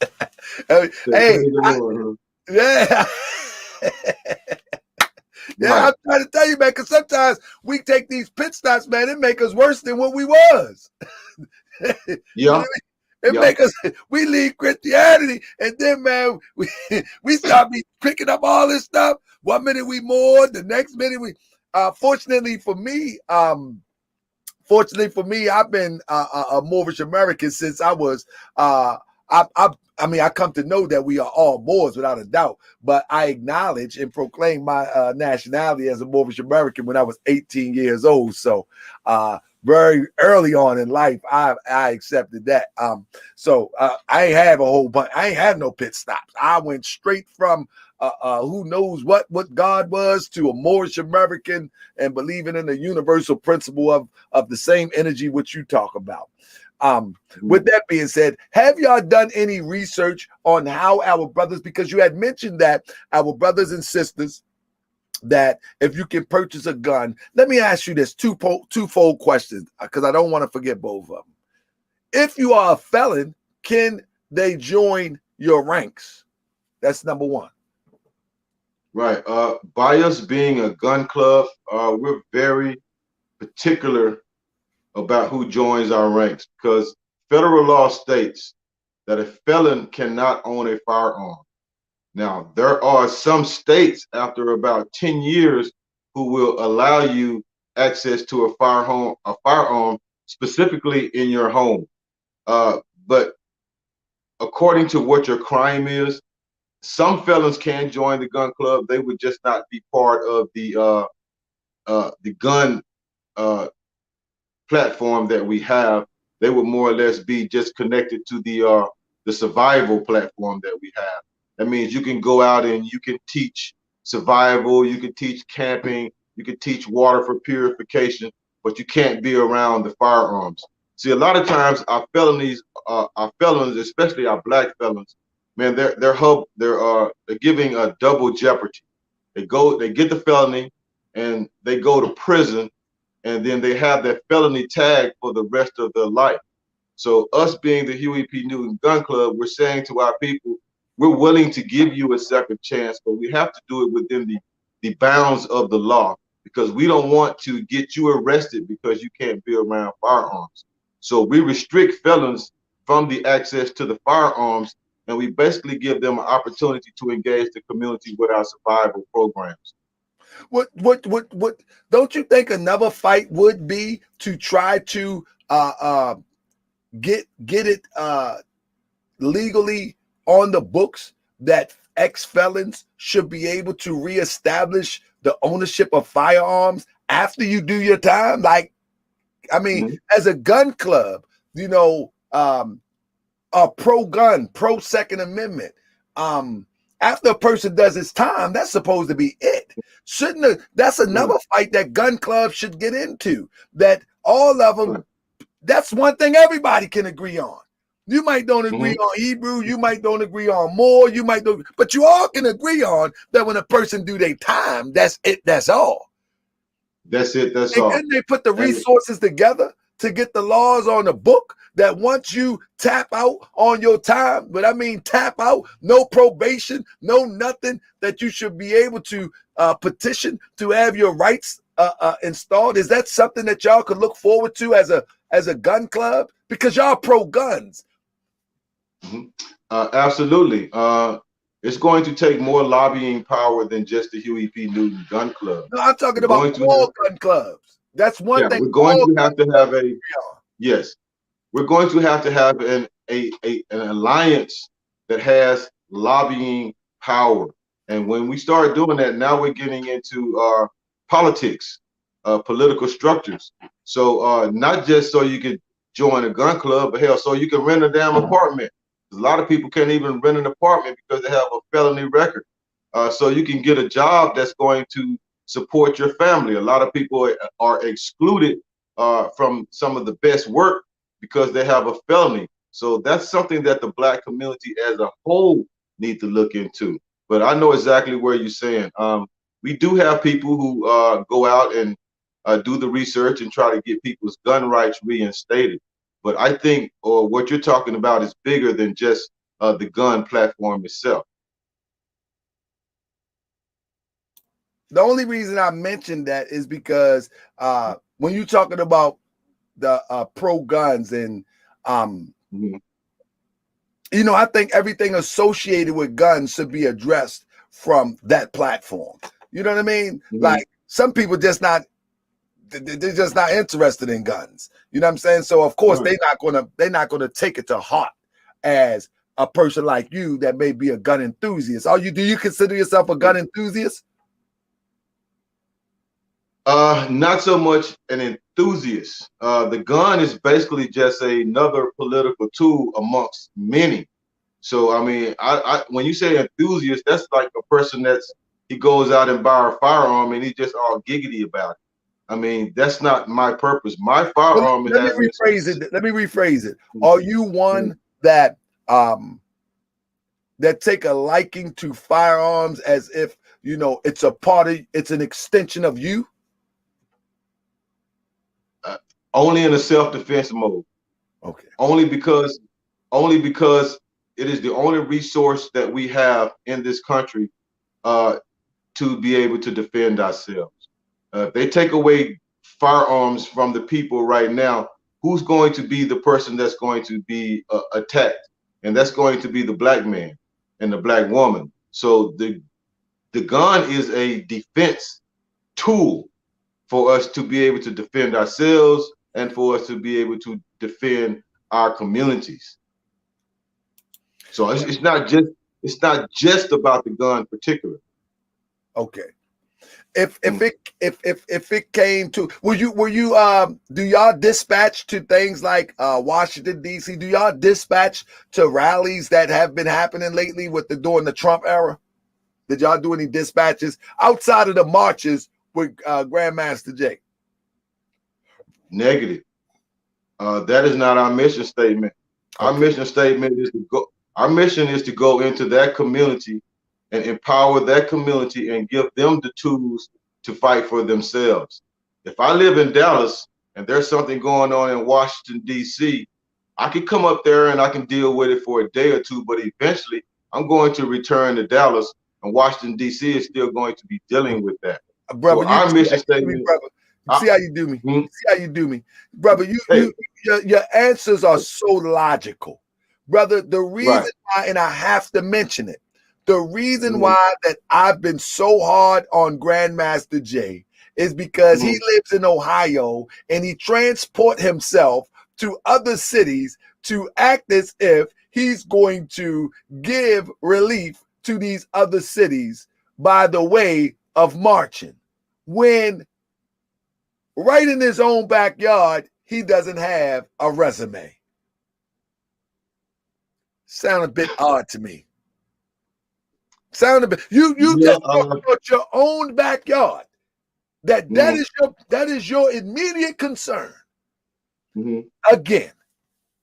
Say Hey, praise the Lord, huh? yeah. Yeah, Right. I'm trying to tell you, man, because sometimes we take these pit stops, man, it make us worse than what we was. You know what I Yeah. mean? It Yeah. make us we leave Christianity and then man we start be picking up all this stuff. One minute we more, the next minute we fortunately for me, I've been a Moorish American since I was. I, I, I mean, I come to know that we are all Moors without a doubt, but I acknowledge and proclaim my nationality as a Moorish American when I was 18 years old. So, very early on in life, I accepted that. I ain't have a whole bunch. I ain't have no pit stops. I went straight from who knows what God was to a Moorish American and believing in the universal principle of the same energy which you talk about. With Mhm. that being said, have y'all done any research on how our brothers, because you had mentioned that our brothers and sisters, that if you can purchase a gun, let me ask you this twofold question because I don't want to forget both of them. If you are a felon, can they join your ranks? That's number one. Right. By us being a gun club, we're very particular about who joins our ranks because federal law states that a felon cannot own a firearm. Now, there are some states after about 10 years who will allow you access to a firearm specifically in your home. But according to what your crime is, some felons can join the gun club. They would just not be part of the gun uh, platform that we have. They would more or less be just connected to the survival platform that we have. That means you can go out and you can teach survival, you can teach camping, you can teach water for purification, but you can't be around the firearms. See, a lot of times our felons, especially our black felons, man, they're giving a double jeopardy. They get the felony, and they go to prison, and then they have that felony tag for the rest of their life. So us being the Huey P. Newton Gun Club, we're saying to our people, we're willing to give you a second chance, but we have to do it within the bounds of the law. because we don't want to get you arrested because you can't be around firearms. So we restrict felons from the access to the firearms, and we basically give them an opportunity to engage the community with our survival programs. What don't you think another fight would be to try to get it legally on the books that ex-felons should be able to reestablish the ownership of firearms after you do your time? Like, I mean, as a gun club, you know, pro-gun, pro-Second Amendment, after a person does his time, that's supposed to be it. That's another fight that gun clubs should get into, that all of them, that's one thing everybody can agree on. You might don't agree on Hebrew, you might don't agree on more, you might don't, but you all can agree on that when a person do their time, that's it, that's all. That's it, that's and all. And then they put the resources together to get the laws on the book that once you tap out on your time, but I mean tap out, no probation, no nothing, that you should be able to petition to have your rights installed. Is that something that y'all could look forward to as a gun club? Because y'all pro guns. Absolutely. It's going to take more lobbying power than just the Huey P. Newton Gun Club. No, I'm talking about all gun clubs. That's one thing. We're going to have to have we're going to have an alliance that has lobbying power. And when we start doing that, now we're getting into politics, political structures. So not just so you can join a gun club, but hell, so you can rent a damn apartment. A lot of people can't even rent an apartment because they have a felony record. So you can get a job that's going to support your family. A lot of people are excluded from some of the best work because they have a felony. So that's something that the Black community as a whole need to look into. But I know exactly where you're saying. We do have people who go out and do the research and try to get people's gun rights reinstated. But I think what you're talking about is bigger than just the gun platform itself. The only reason I mentioned that is because when you're talking about the pro guns and you know, I think everything associated with guns should be addressed from that platform. You know what I mean? Like some people they're just not interested in guns. You know what I'm saying? So of course they're not gonna take it to heart as a person like you that may be a gun enthusiast. Do you consider yourself a gun enthusiast? Not so much an enthusiast. The gun is basically just another political tool amongst many. So I mean, I when you say enthusiast, that's like a person he goes out and buy a firearm and he's just all giggity about it. I mean, that's not my purpose. My firearm Let me rephrase it. Are you one that take a liking to firearms as if, you know, it's an extension of you? Only in a self-defense mode. Okay. Only because it is the only resource that we have in this country to be able to defend ourselves. If they take away firearms from the people right now, who's going to be the person that's going to be attacked? And that's going to be the Black man and the Black woman. So the gun is a defense tool for us to be able to defend ourselves and for us to be able to defend our communities. So it's not just about the gun in particular. Okay. If it came to, do y'all dispatch to things like Washington D.C.? Do y'all dispatch to rallies that have been happening lately during the Trump era? Did y'all do any dispatches outside of the marches with Grandmaster Jake? Negative. That is not our mission statement. Okay. Our mission statement is our mission is to go into that community and empower that community and give them the tools to fight for themselves. If I live in Dallas and there's something going on in Washington, D.C., I can come up there and I can deal with it for a day or two, but eventually I'm going to return to Dallas, and Washington, D.C. is still going to be dealing with that. brother. So You our see how mission you do me, statement, brother. I, See how you do me. mm, See how you do me, brother. hey, Your answers are so logical, brother. The right, reason why, and I have to mention it, the reason mm, why that I've been so hard on Grandmaster Jay is because he mm, lives in Ohio and he transport himself to other cities to act as if he's going to give relief to these other cities by the way of marching. When right in his own backyard, he doesn't have a resume. Sound a bit odd to me. Sound a bit. You yeah, just talked about your own backyard. That mm, that is your immediate concern. mm, Again,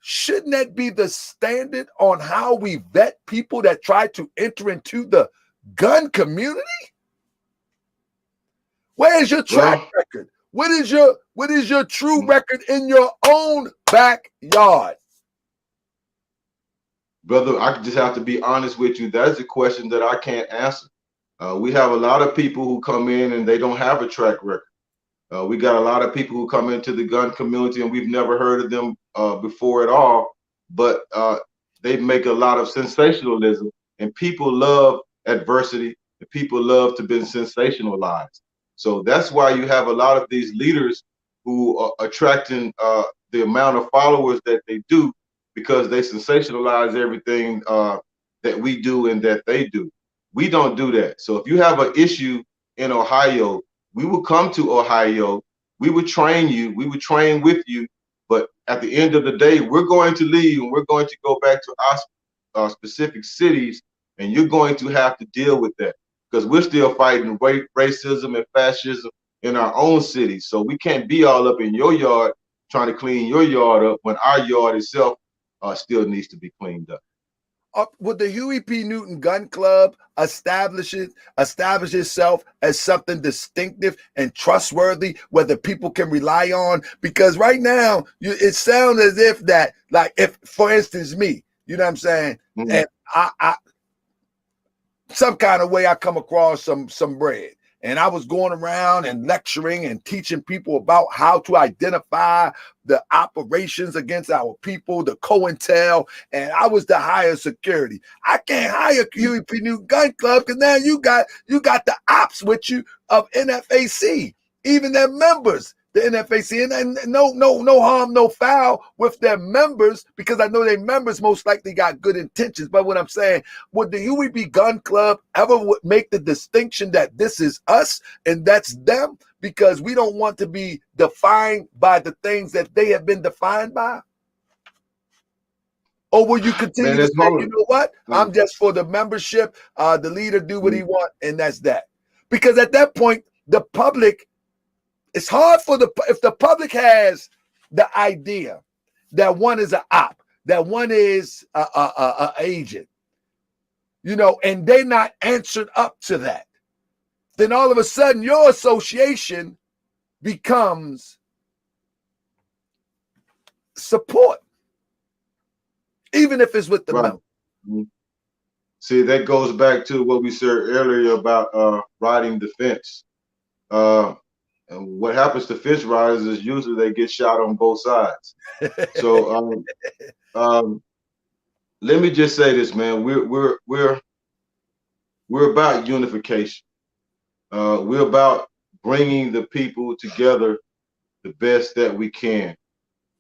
shouldn't that be the standard on how we vet people that try to enter into the gun community? Where's your track well, record? What is your true record in your own backyard? brother, I just have to be honest with you. That's a question that I can't answer. We have a lot of people who come in and they don't have a track record. We got a lot of people who come into the gun community and we've never heard of them before at all, but they make a lot of sensationalism, and people love adversity, and people love to be sensationalized. So that's why you have a lot of these leaders who are attracting the amount of followers that they do, because they sensationalize everything that we do and that they do. We don't do that. So if you have an issue in Ohio, we will come to Ohio. We would train you. We would train with you. But at the end of the day, we're going to leave and we're going to go back to our specific cities, and you're going to have to deal with that because we're still fighting racism and fascism in our own cities. So we can't be all up in your yard trying to clean your yard up when our yard itself still needs to be cleaned up. Would the Huey P. Newton Gun Club establish itself as something distinctive and trustworthy, whether people can rely on? Because right now, it sounds as if that, like, if, for instance, me, you know what I'm saying, Mm-hmm. and I some kind of way I come across some bread. And I was going around and lecturing and teaching people about how to identify the operations against our people, the COINTEL, and I was the higher security. I can't hire Huey P. New Gun Club because now you got the ops with you of NFAC, even their members, the NFAC, and no harm, no foul with their members, because I know their members most likely got good intentions. But what I'm saying, would the Huey B. Gun Club ever make the distinction that this is us and that's them, because we don't want to be defined by the things that they have been defined by? Or will you continue Man, to it's say, you hard. know what, I'm just for the membership, the leader do what he want, and that's that? Because at that point, the public, it's hard for if the public has the idea that one is an op, that one is a agent, you know, and they not answered up to that, then all of a sudden your association becomes support, even if it's with the Right. member. Mhm. See, that goes back to what we said earlier about riding the fence. Uh, and what happens to fence riders is usually they get shot on both sides. So um, let me just say this, man. We're about unification. We're about bringing the people together the best that we can.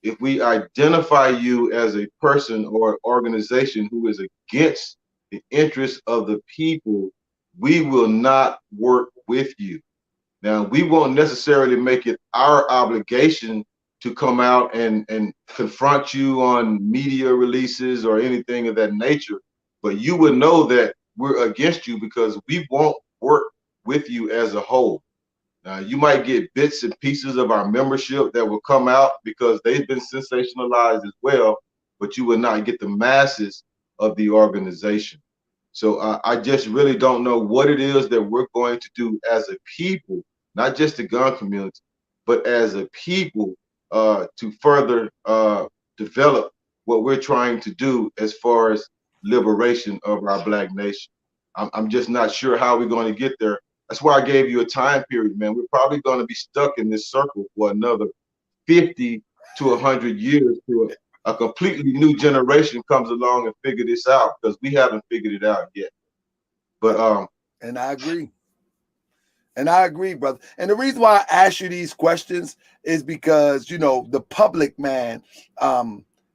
If we identify you as a person or an organization who is against the interests of the people, we will not work with you. Now, we won't necessarily make it our obligation to come out and confront you on media releases or anything of that nature, but you would know that we're against you because we won't work with you as a whole. You might get bits and pieces of our membership that will come out because they've been sensationalized as well, but you will not get the masses of the organization. So I just really don't know what it is that we're going to do as a people, not just the gun community, but as a people to further develop what we're trying to do as far as liberation of our Black nation. I'm just not sure how we're going to get there, That's why I gave you a time period, man. We're probably going to be stuck in this circle for another 50 to 100 years till a completely new generation comes along and figure this out, because we haven't figured it out yet. But And I agree. And I agree, brother. And the reason why I ask you these questions is because, you know, the public, man,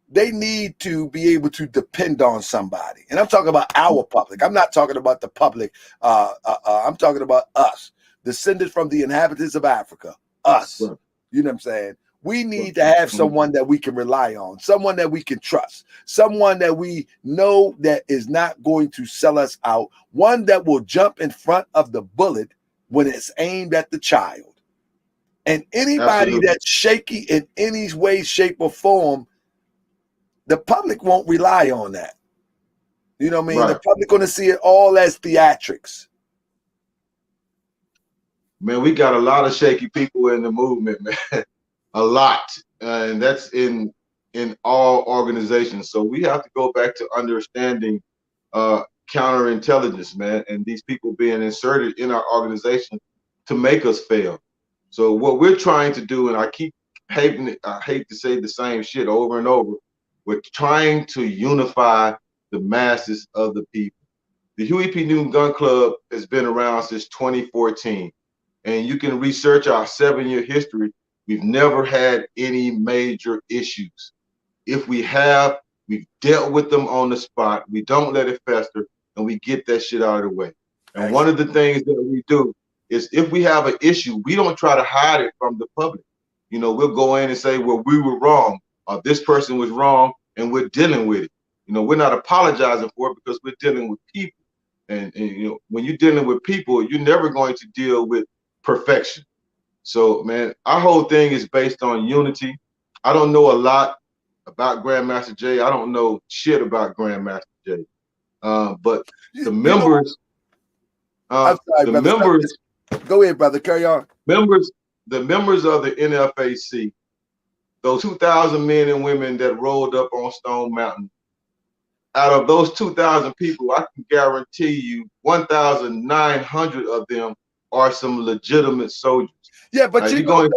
they need to be able to depend on somebody. And I'm talking about our public. I'm not talking about the public. I'm talking about us, descended from the inhabitants of Africa, us. right, You know what I'm saying? We right. need to have someone that we can rely on, someone that we can trust, someone that we know that is not going to sell us out, one that will jump in front of the bullet when it's aimed at the child. And anybody Absolutely. that's shaky in any way, shape, or form, the public won't rely on that. You know what I mean? Right. The public going to see it all as theatrics. Man, we got a lot of shaky people in the movement, man. A lot. And that's in all organizations. So we have to go back to understanding counterintelligence, man, and these people being inserted in our organization to make us fail. So what we're trying to do, and I keep hating it, I hate to say the same shit over and over, we're trying to unify the masses of the people. The Huey P. Newton Gun Club has been around since 2014, and you can research our 7-year history. We've never had any major issues. If we have, we've dealt with them on the spot. We don't let it fester, and we get that shit out of the way. And one of the things that we do is, if we have an issue, we don't try to hide it from the public. You know, we'll go in and say, well, we were wrong, or this person was wrong, and we're dealing with it. You know, we're not apologizing for it, because we're dealing with people. And you know, when you're dealing with people, you're never going to deal with perfection. So, man, our whole thing is based on unity. I don't know a lot about Grandmaster Jay. I don't know shit about Grandmaster Jay. But the members, I'm sorry, the brother. members, Go ahead, brother. Carry on. the members of the NFAC, those 2,000 men and women that rolled up on Stone Mountain, out of those 2,000 people, I can guarantee you 1,900 of them are some legitimate soldiers. Yeah, but you know,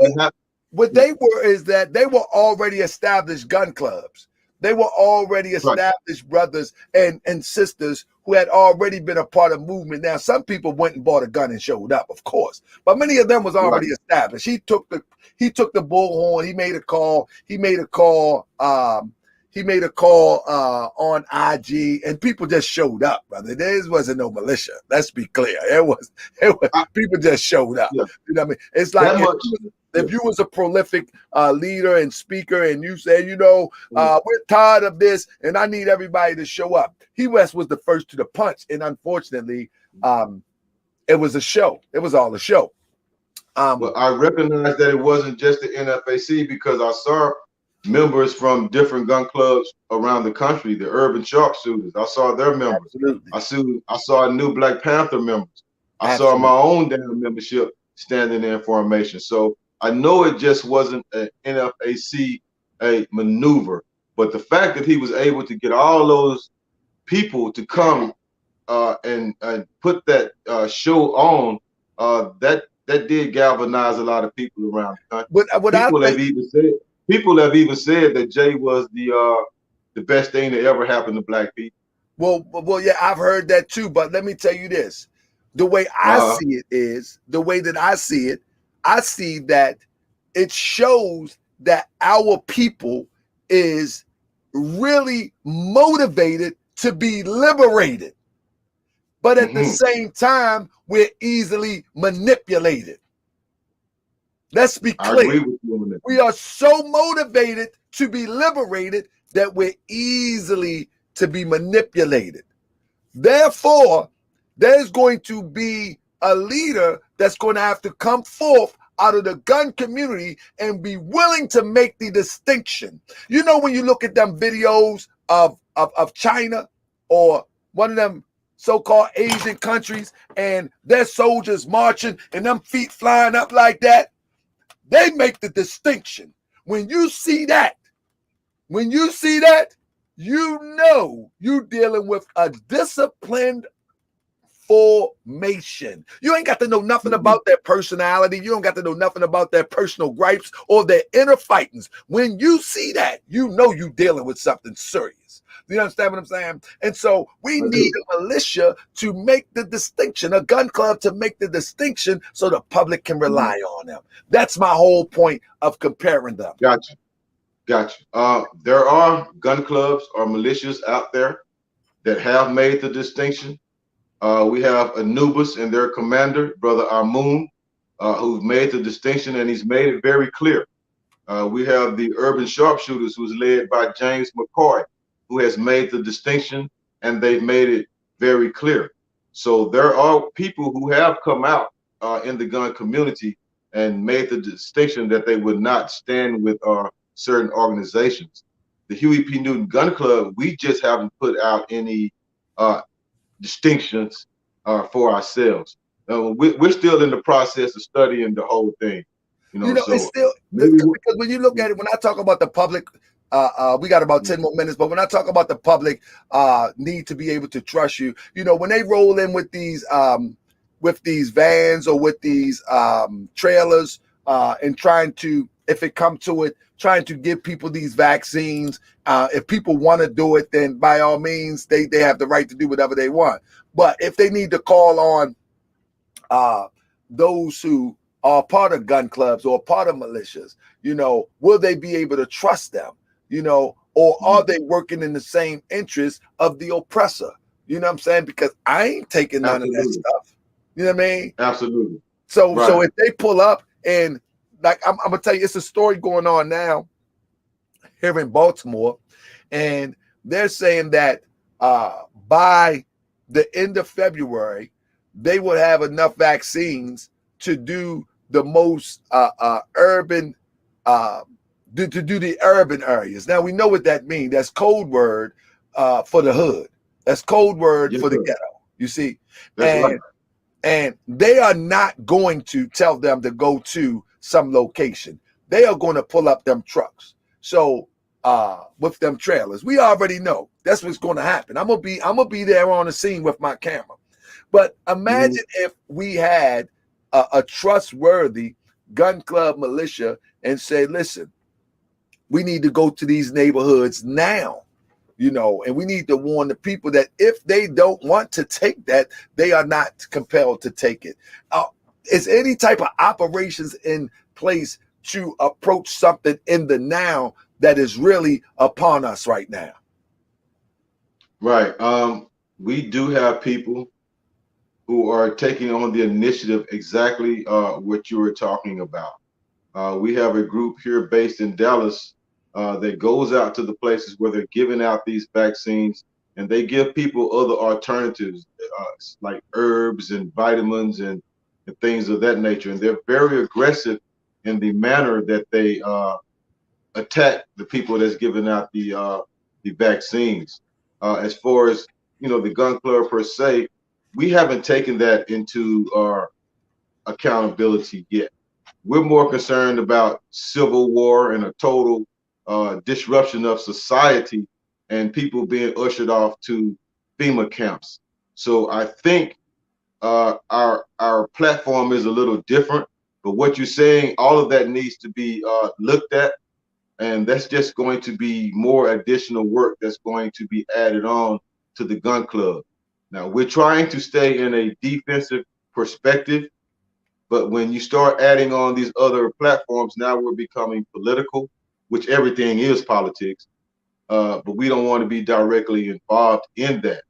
what they were is that they were already established gun clubs. They were already established brothers and sisters who had already been a part of movement. Now, some people went and bought a gun and showed up, of course, but many of them was already established. He took the bullhorn. He made a call. On IG, and people just showed up, brother. There wasn't no militia. Let's be clear. It was people just showed up. Yeah. You know what I mean? It's like if you was a prolific leader and speaker, and you say, you know, we're tired of this, and I need everybody to show up. He was the first to the punch, and unfortunately, it was a show. It was all a show. Well, I recognize that it wasn't just the NFAC, because I saw members from different gun clubs around the country, the Urban Sharpshooters. I saw their members. Absolutely. I saw new Black Panther members. I saw my own damn membership standing there in formation. So I know it just wasn't an NFAC maneuver, but the fact that he was able to get all those people to come and put that show on, that did galvanize a lot of people around the country. People have even said that Jay was the best thing that ever happened to Black people. Well, yeah, I've heard that too. But let me tell you this: the way I see it is, the way that I see it, I see that it shows that our people is really motivated to be liberated, but at the same time, we're easily manipulated. Let's be clear. I agree with you on that. We are so motivated to be liberated that we're easily to be manipulated. Therefore, there's going to be a leader that's going to have to come forth out of the gun community and be willing to make the distinction. You know, when you look at them videos of China or one of them so-called Asian countries, and their soldiers marching and them feet flying up like that, they make the distinction. When you see that, you know you're dealing with a disciplined information. You ain't got to know nothing about their personality. You don't got to know nothing about their personal gripes or their inner fightings. When you see that, you know you're dealing with something serious. You understand what I'm saying? And so we need a militia to make the distinction, a gun club to make the distinction so the public can rely on them. That's my whole point of comparing them. Gotcha. There are gun clubs or militias out there that have made the distinction. We have Anubis and their commander, Brother Amun, who's made the distinction, and he's made it very clear. We have the Urban Sharpshooters, who's led by James McCoy, who has made the distinction, and they've made it very clear. So there are people who have come out in the gun community and made the distinction that they would not stand with certain organizations. The Huey P. Newton Gun Club, we just haven't put out any distinctions for ourselves. We're still in the process of studying the whole thing. So it's still because when you look at it, when I talk about the public, we got about 10 more minutes, but when I talk about the public need to be able to trust you, when they roll in with these vans or with these trailers and trying to, if it comes to it, trying to give people these vaccines. If people want to do it, then by all means, they have the right to do whatever they want. But if they need to call on those who are part of gun clubs or part of militias, will they be able to trust them? Or are they working in the same interest of the oppressor? You know what I'm saying? Because I ain't taking none of that stuff. You know what I mean? Absolutely. So if they pull up and like I'm gonna tell you, it's a story going on now here in Baltimore, and they're saying that by the end of February, they would have enough vaccines to do the most urban to do the urban areas. Now we know what that means. That's code word for the hood. That's code word for the ghetto. You see, and they are not going to tell them to go to some location. They are going to pull up them trucks. So with them trailers, we already know that's what's going to happen. I'm gonna be there on the scene with my camera. But imagine if we had a trustworthy gun club militia and say, listen, we need to go to these neighborhoods now, and we need to warn the people that if they don't want to take that, they are not compelled to take it. Is any type of operations in place to approach something in the now that is really upon us right now? Right. We do have people who are taking on the initiative exactly what you were talking about. We have a group here based in Dallas that goes out to the places where they're giving out these vaccines, and they give people other alternatives like herbs and vitamins and things of that nature. And they're very aggressive in the manner that they attack the people that's giving out the vaccines. As far as the gun club per se, we haven't taken that into our accountability yet. We're more concerned about civil war and a total disruption of society and people being ushered off to FEMA camps. So I think our platform is a little different, but what you're saying, all of that needs to be looked at, and that's just going to be more additional work that's going to be added on to the gun club. Now, we're trying to stay in a defensive perspective, but when you start adding on these other platforms, now we're becoming political, which everything is politics, but we don't want to be directly involved in that.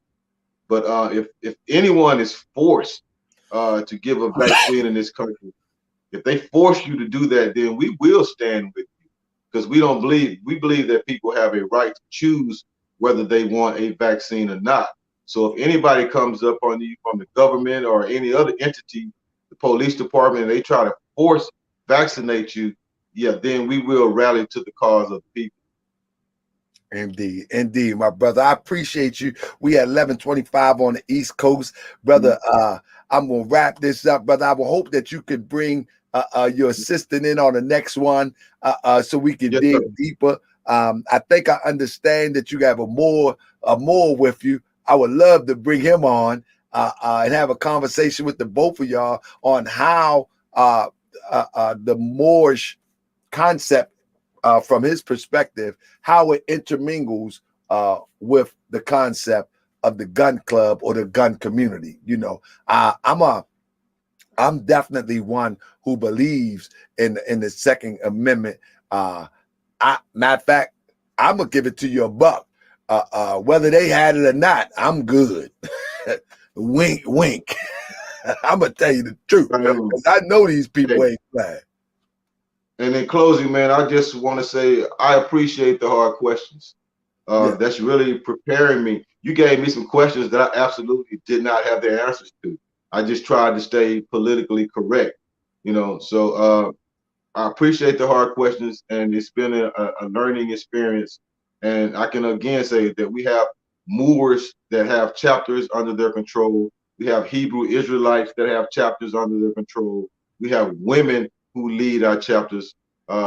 But if anyone is forced to give a vaccine in this country, if they force you to do that, then we will stand with you, because we believe that people have a right to choose whether they want a vaccine or not. So if anybody comes up on you from the government or any other entity, the police department, and they try to force vaccinate you, yeah, then we will rally to the cause of the people. Indeed, my brother. I appreciate you. We at 11:25 on the East Coast, brother. I'm gonna wrap this up, brother. I will hope that you could bring your assistant in on the next one, so we can dig deeper. I think I understand that you have a more with you. I would love to bring him on and have a conversation with the both of y'all on how the Moorish concept, from his perspective, how it intermingles with the concept of the gun club or the gun community. You know, I'm definitely one who believes in the Second Amendment. Matter of fact, I'm gonna give it to you a buck. Whether they had it or not, I'm good. Wink, wink. I'm gonna tell you the truth, Right on. because I know these people Hey, ain't playing. and in closing, man, I just want to say I appreciate the hard questions. Yeah, That's really preparing me. You gave me some questions that I absolutely did not have the answers to. I just tried to stay politically correct, you know. So I appreciate the hard questions, and it's been a learning experience. And I can again say that we have Moors that have chapters under their control. We have Hebrew Israelites that have chapters under their control. We have women who lead our chapters.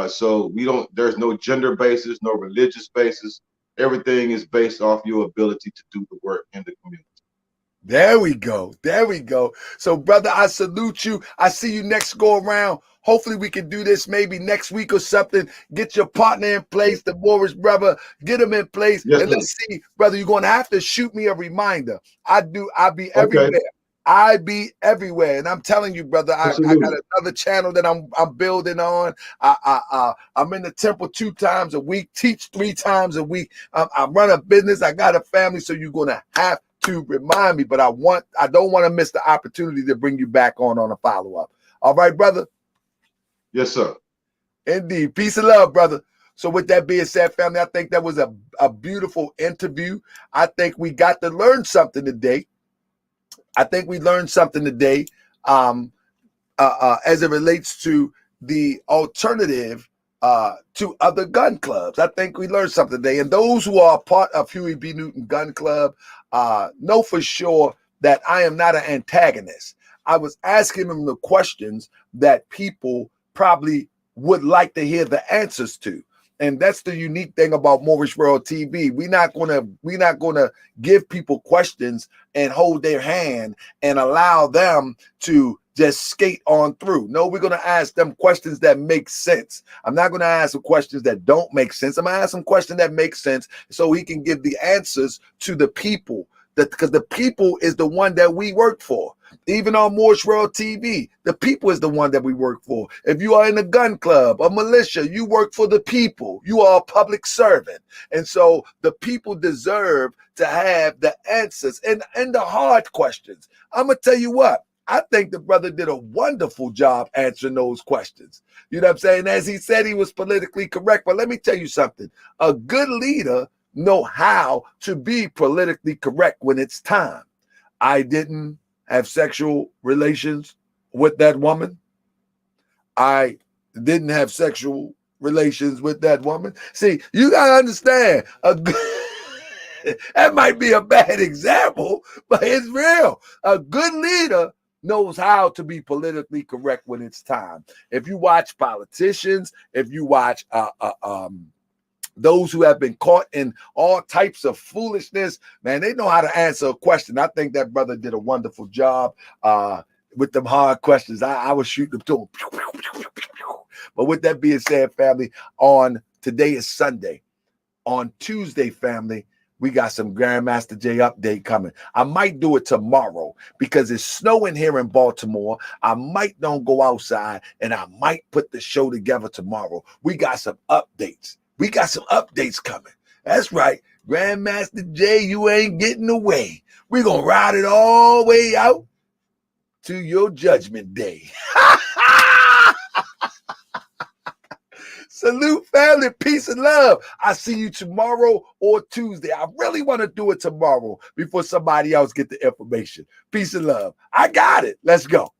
So we don't. There's no gender basis, no religious basis. Everything is based off your ability to do the work in the community. there we go. There we go. So, brother, I salute you. I see you next go around. Hopefully, we can do this maybe next week or something. Get your partner in place, the Morris brother. Get him in place. Yes, And sir. let's see, brother, you're going to have to shoot me a reminder. I'll be Okay. everywhere. I be everywhere. And I'm telling you, brother, I got Absolutely. another channel that I'm building on. I'm in the temple 2 times a week, teach 3 times a week. I run a business. I got a family. So you're going to have to remind me, but I don't want to miss the opportunity to bring you back on a follow-up. All right, brother? Yes, sir. Indeed. Peace and love, brother. So with that being said, family, I think that was a beautiful interview. I think we got to learn something today. I think we learned something today um, as it relates to the alternative to other gun clubs. I think we learned something today. And those who are a part of Huey B. Newton Gun Club know for sure that I am not an antagonist. I was asking them the questions that people probably would like to hear the answers to. And that's the unique thing about Moorish World TV. We're not gonna give people questions and hold their hand and allow them to just skate on through. No, we're going to ask them questions that make sense. I'm not going to ask them questions that don't make sense. I'm going to ask them questions that make sense so he can give the answers to the people. Because the people is the one that we work for. Even on Moorish World TV, the people is the one that we work for. If you are in a gun club, a militia, you work for the people. You are a public servant. And so the people deserve to have the answers and the hard questions. I'm going to tell you what. I think the brother did a wonderful job answering those questions. You know what I'm saying? As he said, he was politically correct. But let me tell you something. A good leader know how to be politically correct when it's time. I didn't have sexual relations with that woman. I didn't have sexual relations with that woman. See, you got to understand, that might be a bad example, but it's real. A good leader knows how to be politically correct when it's time. If you watch politicians, if you watch those who have been caught in all types of foolishness, man, they know how to answer a question. I think that brother did a wonderful job with them hard questions. I was shooting them to him. But with that being said, family, today is Sunday. On Tuesday, family, we got some Grandmaster J update coming. I might do it tomorrow because it's snowing here in Baltimore. I might don't go outside and I might put the show together tomorrow. We got some updates. We got some updates coming. That's right. Grandmaster J, you ain't getting away. We're going to ride it all the way out to your judgment day. Salute, family, peace and love. I see you tomorrow or Tuesday. I really want to do it tomorrow before somebody else get the information. Peace and love. I got it. Let's go.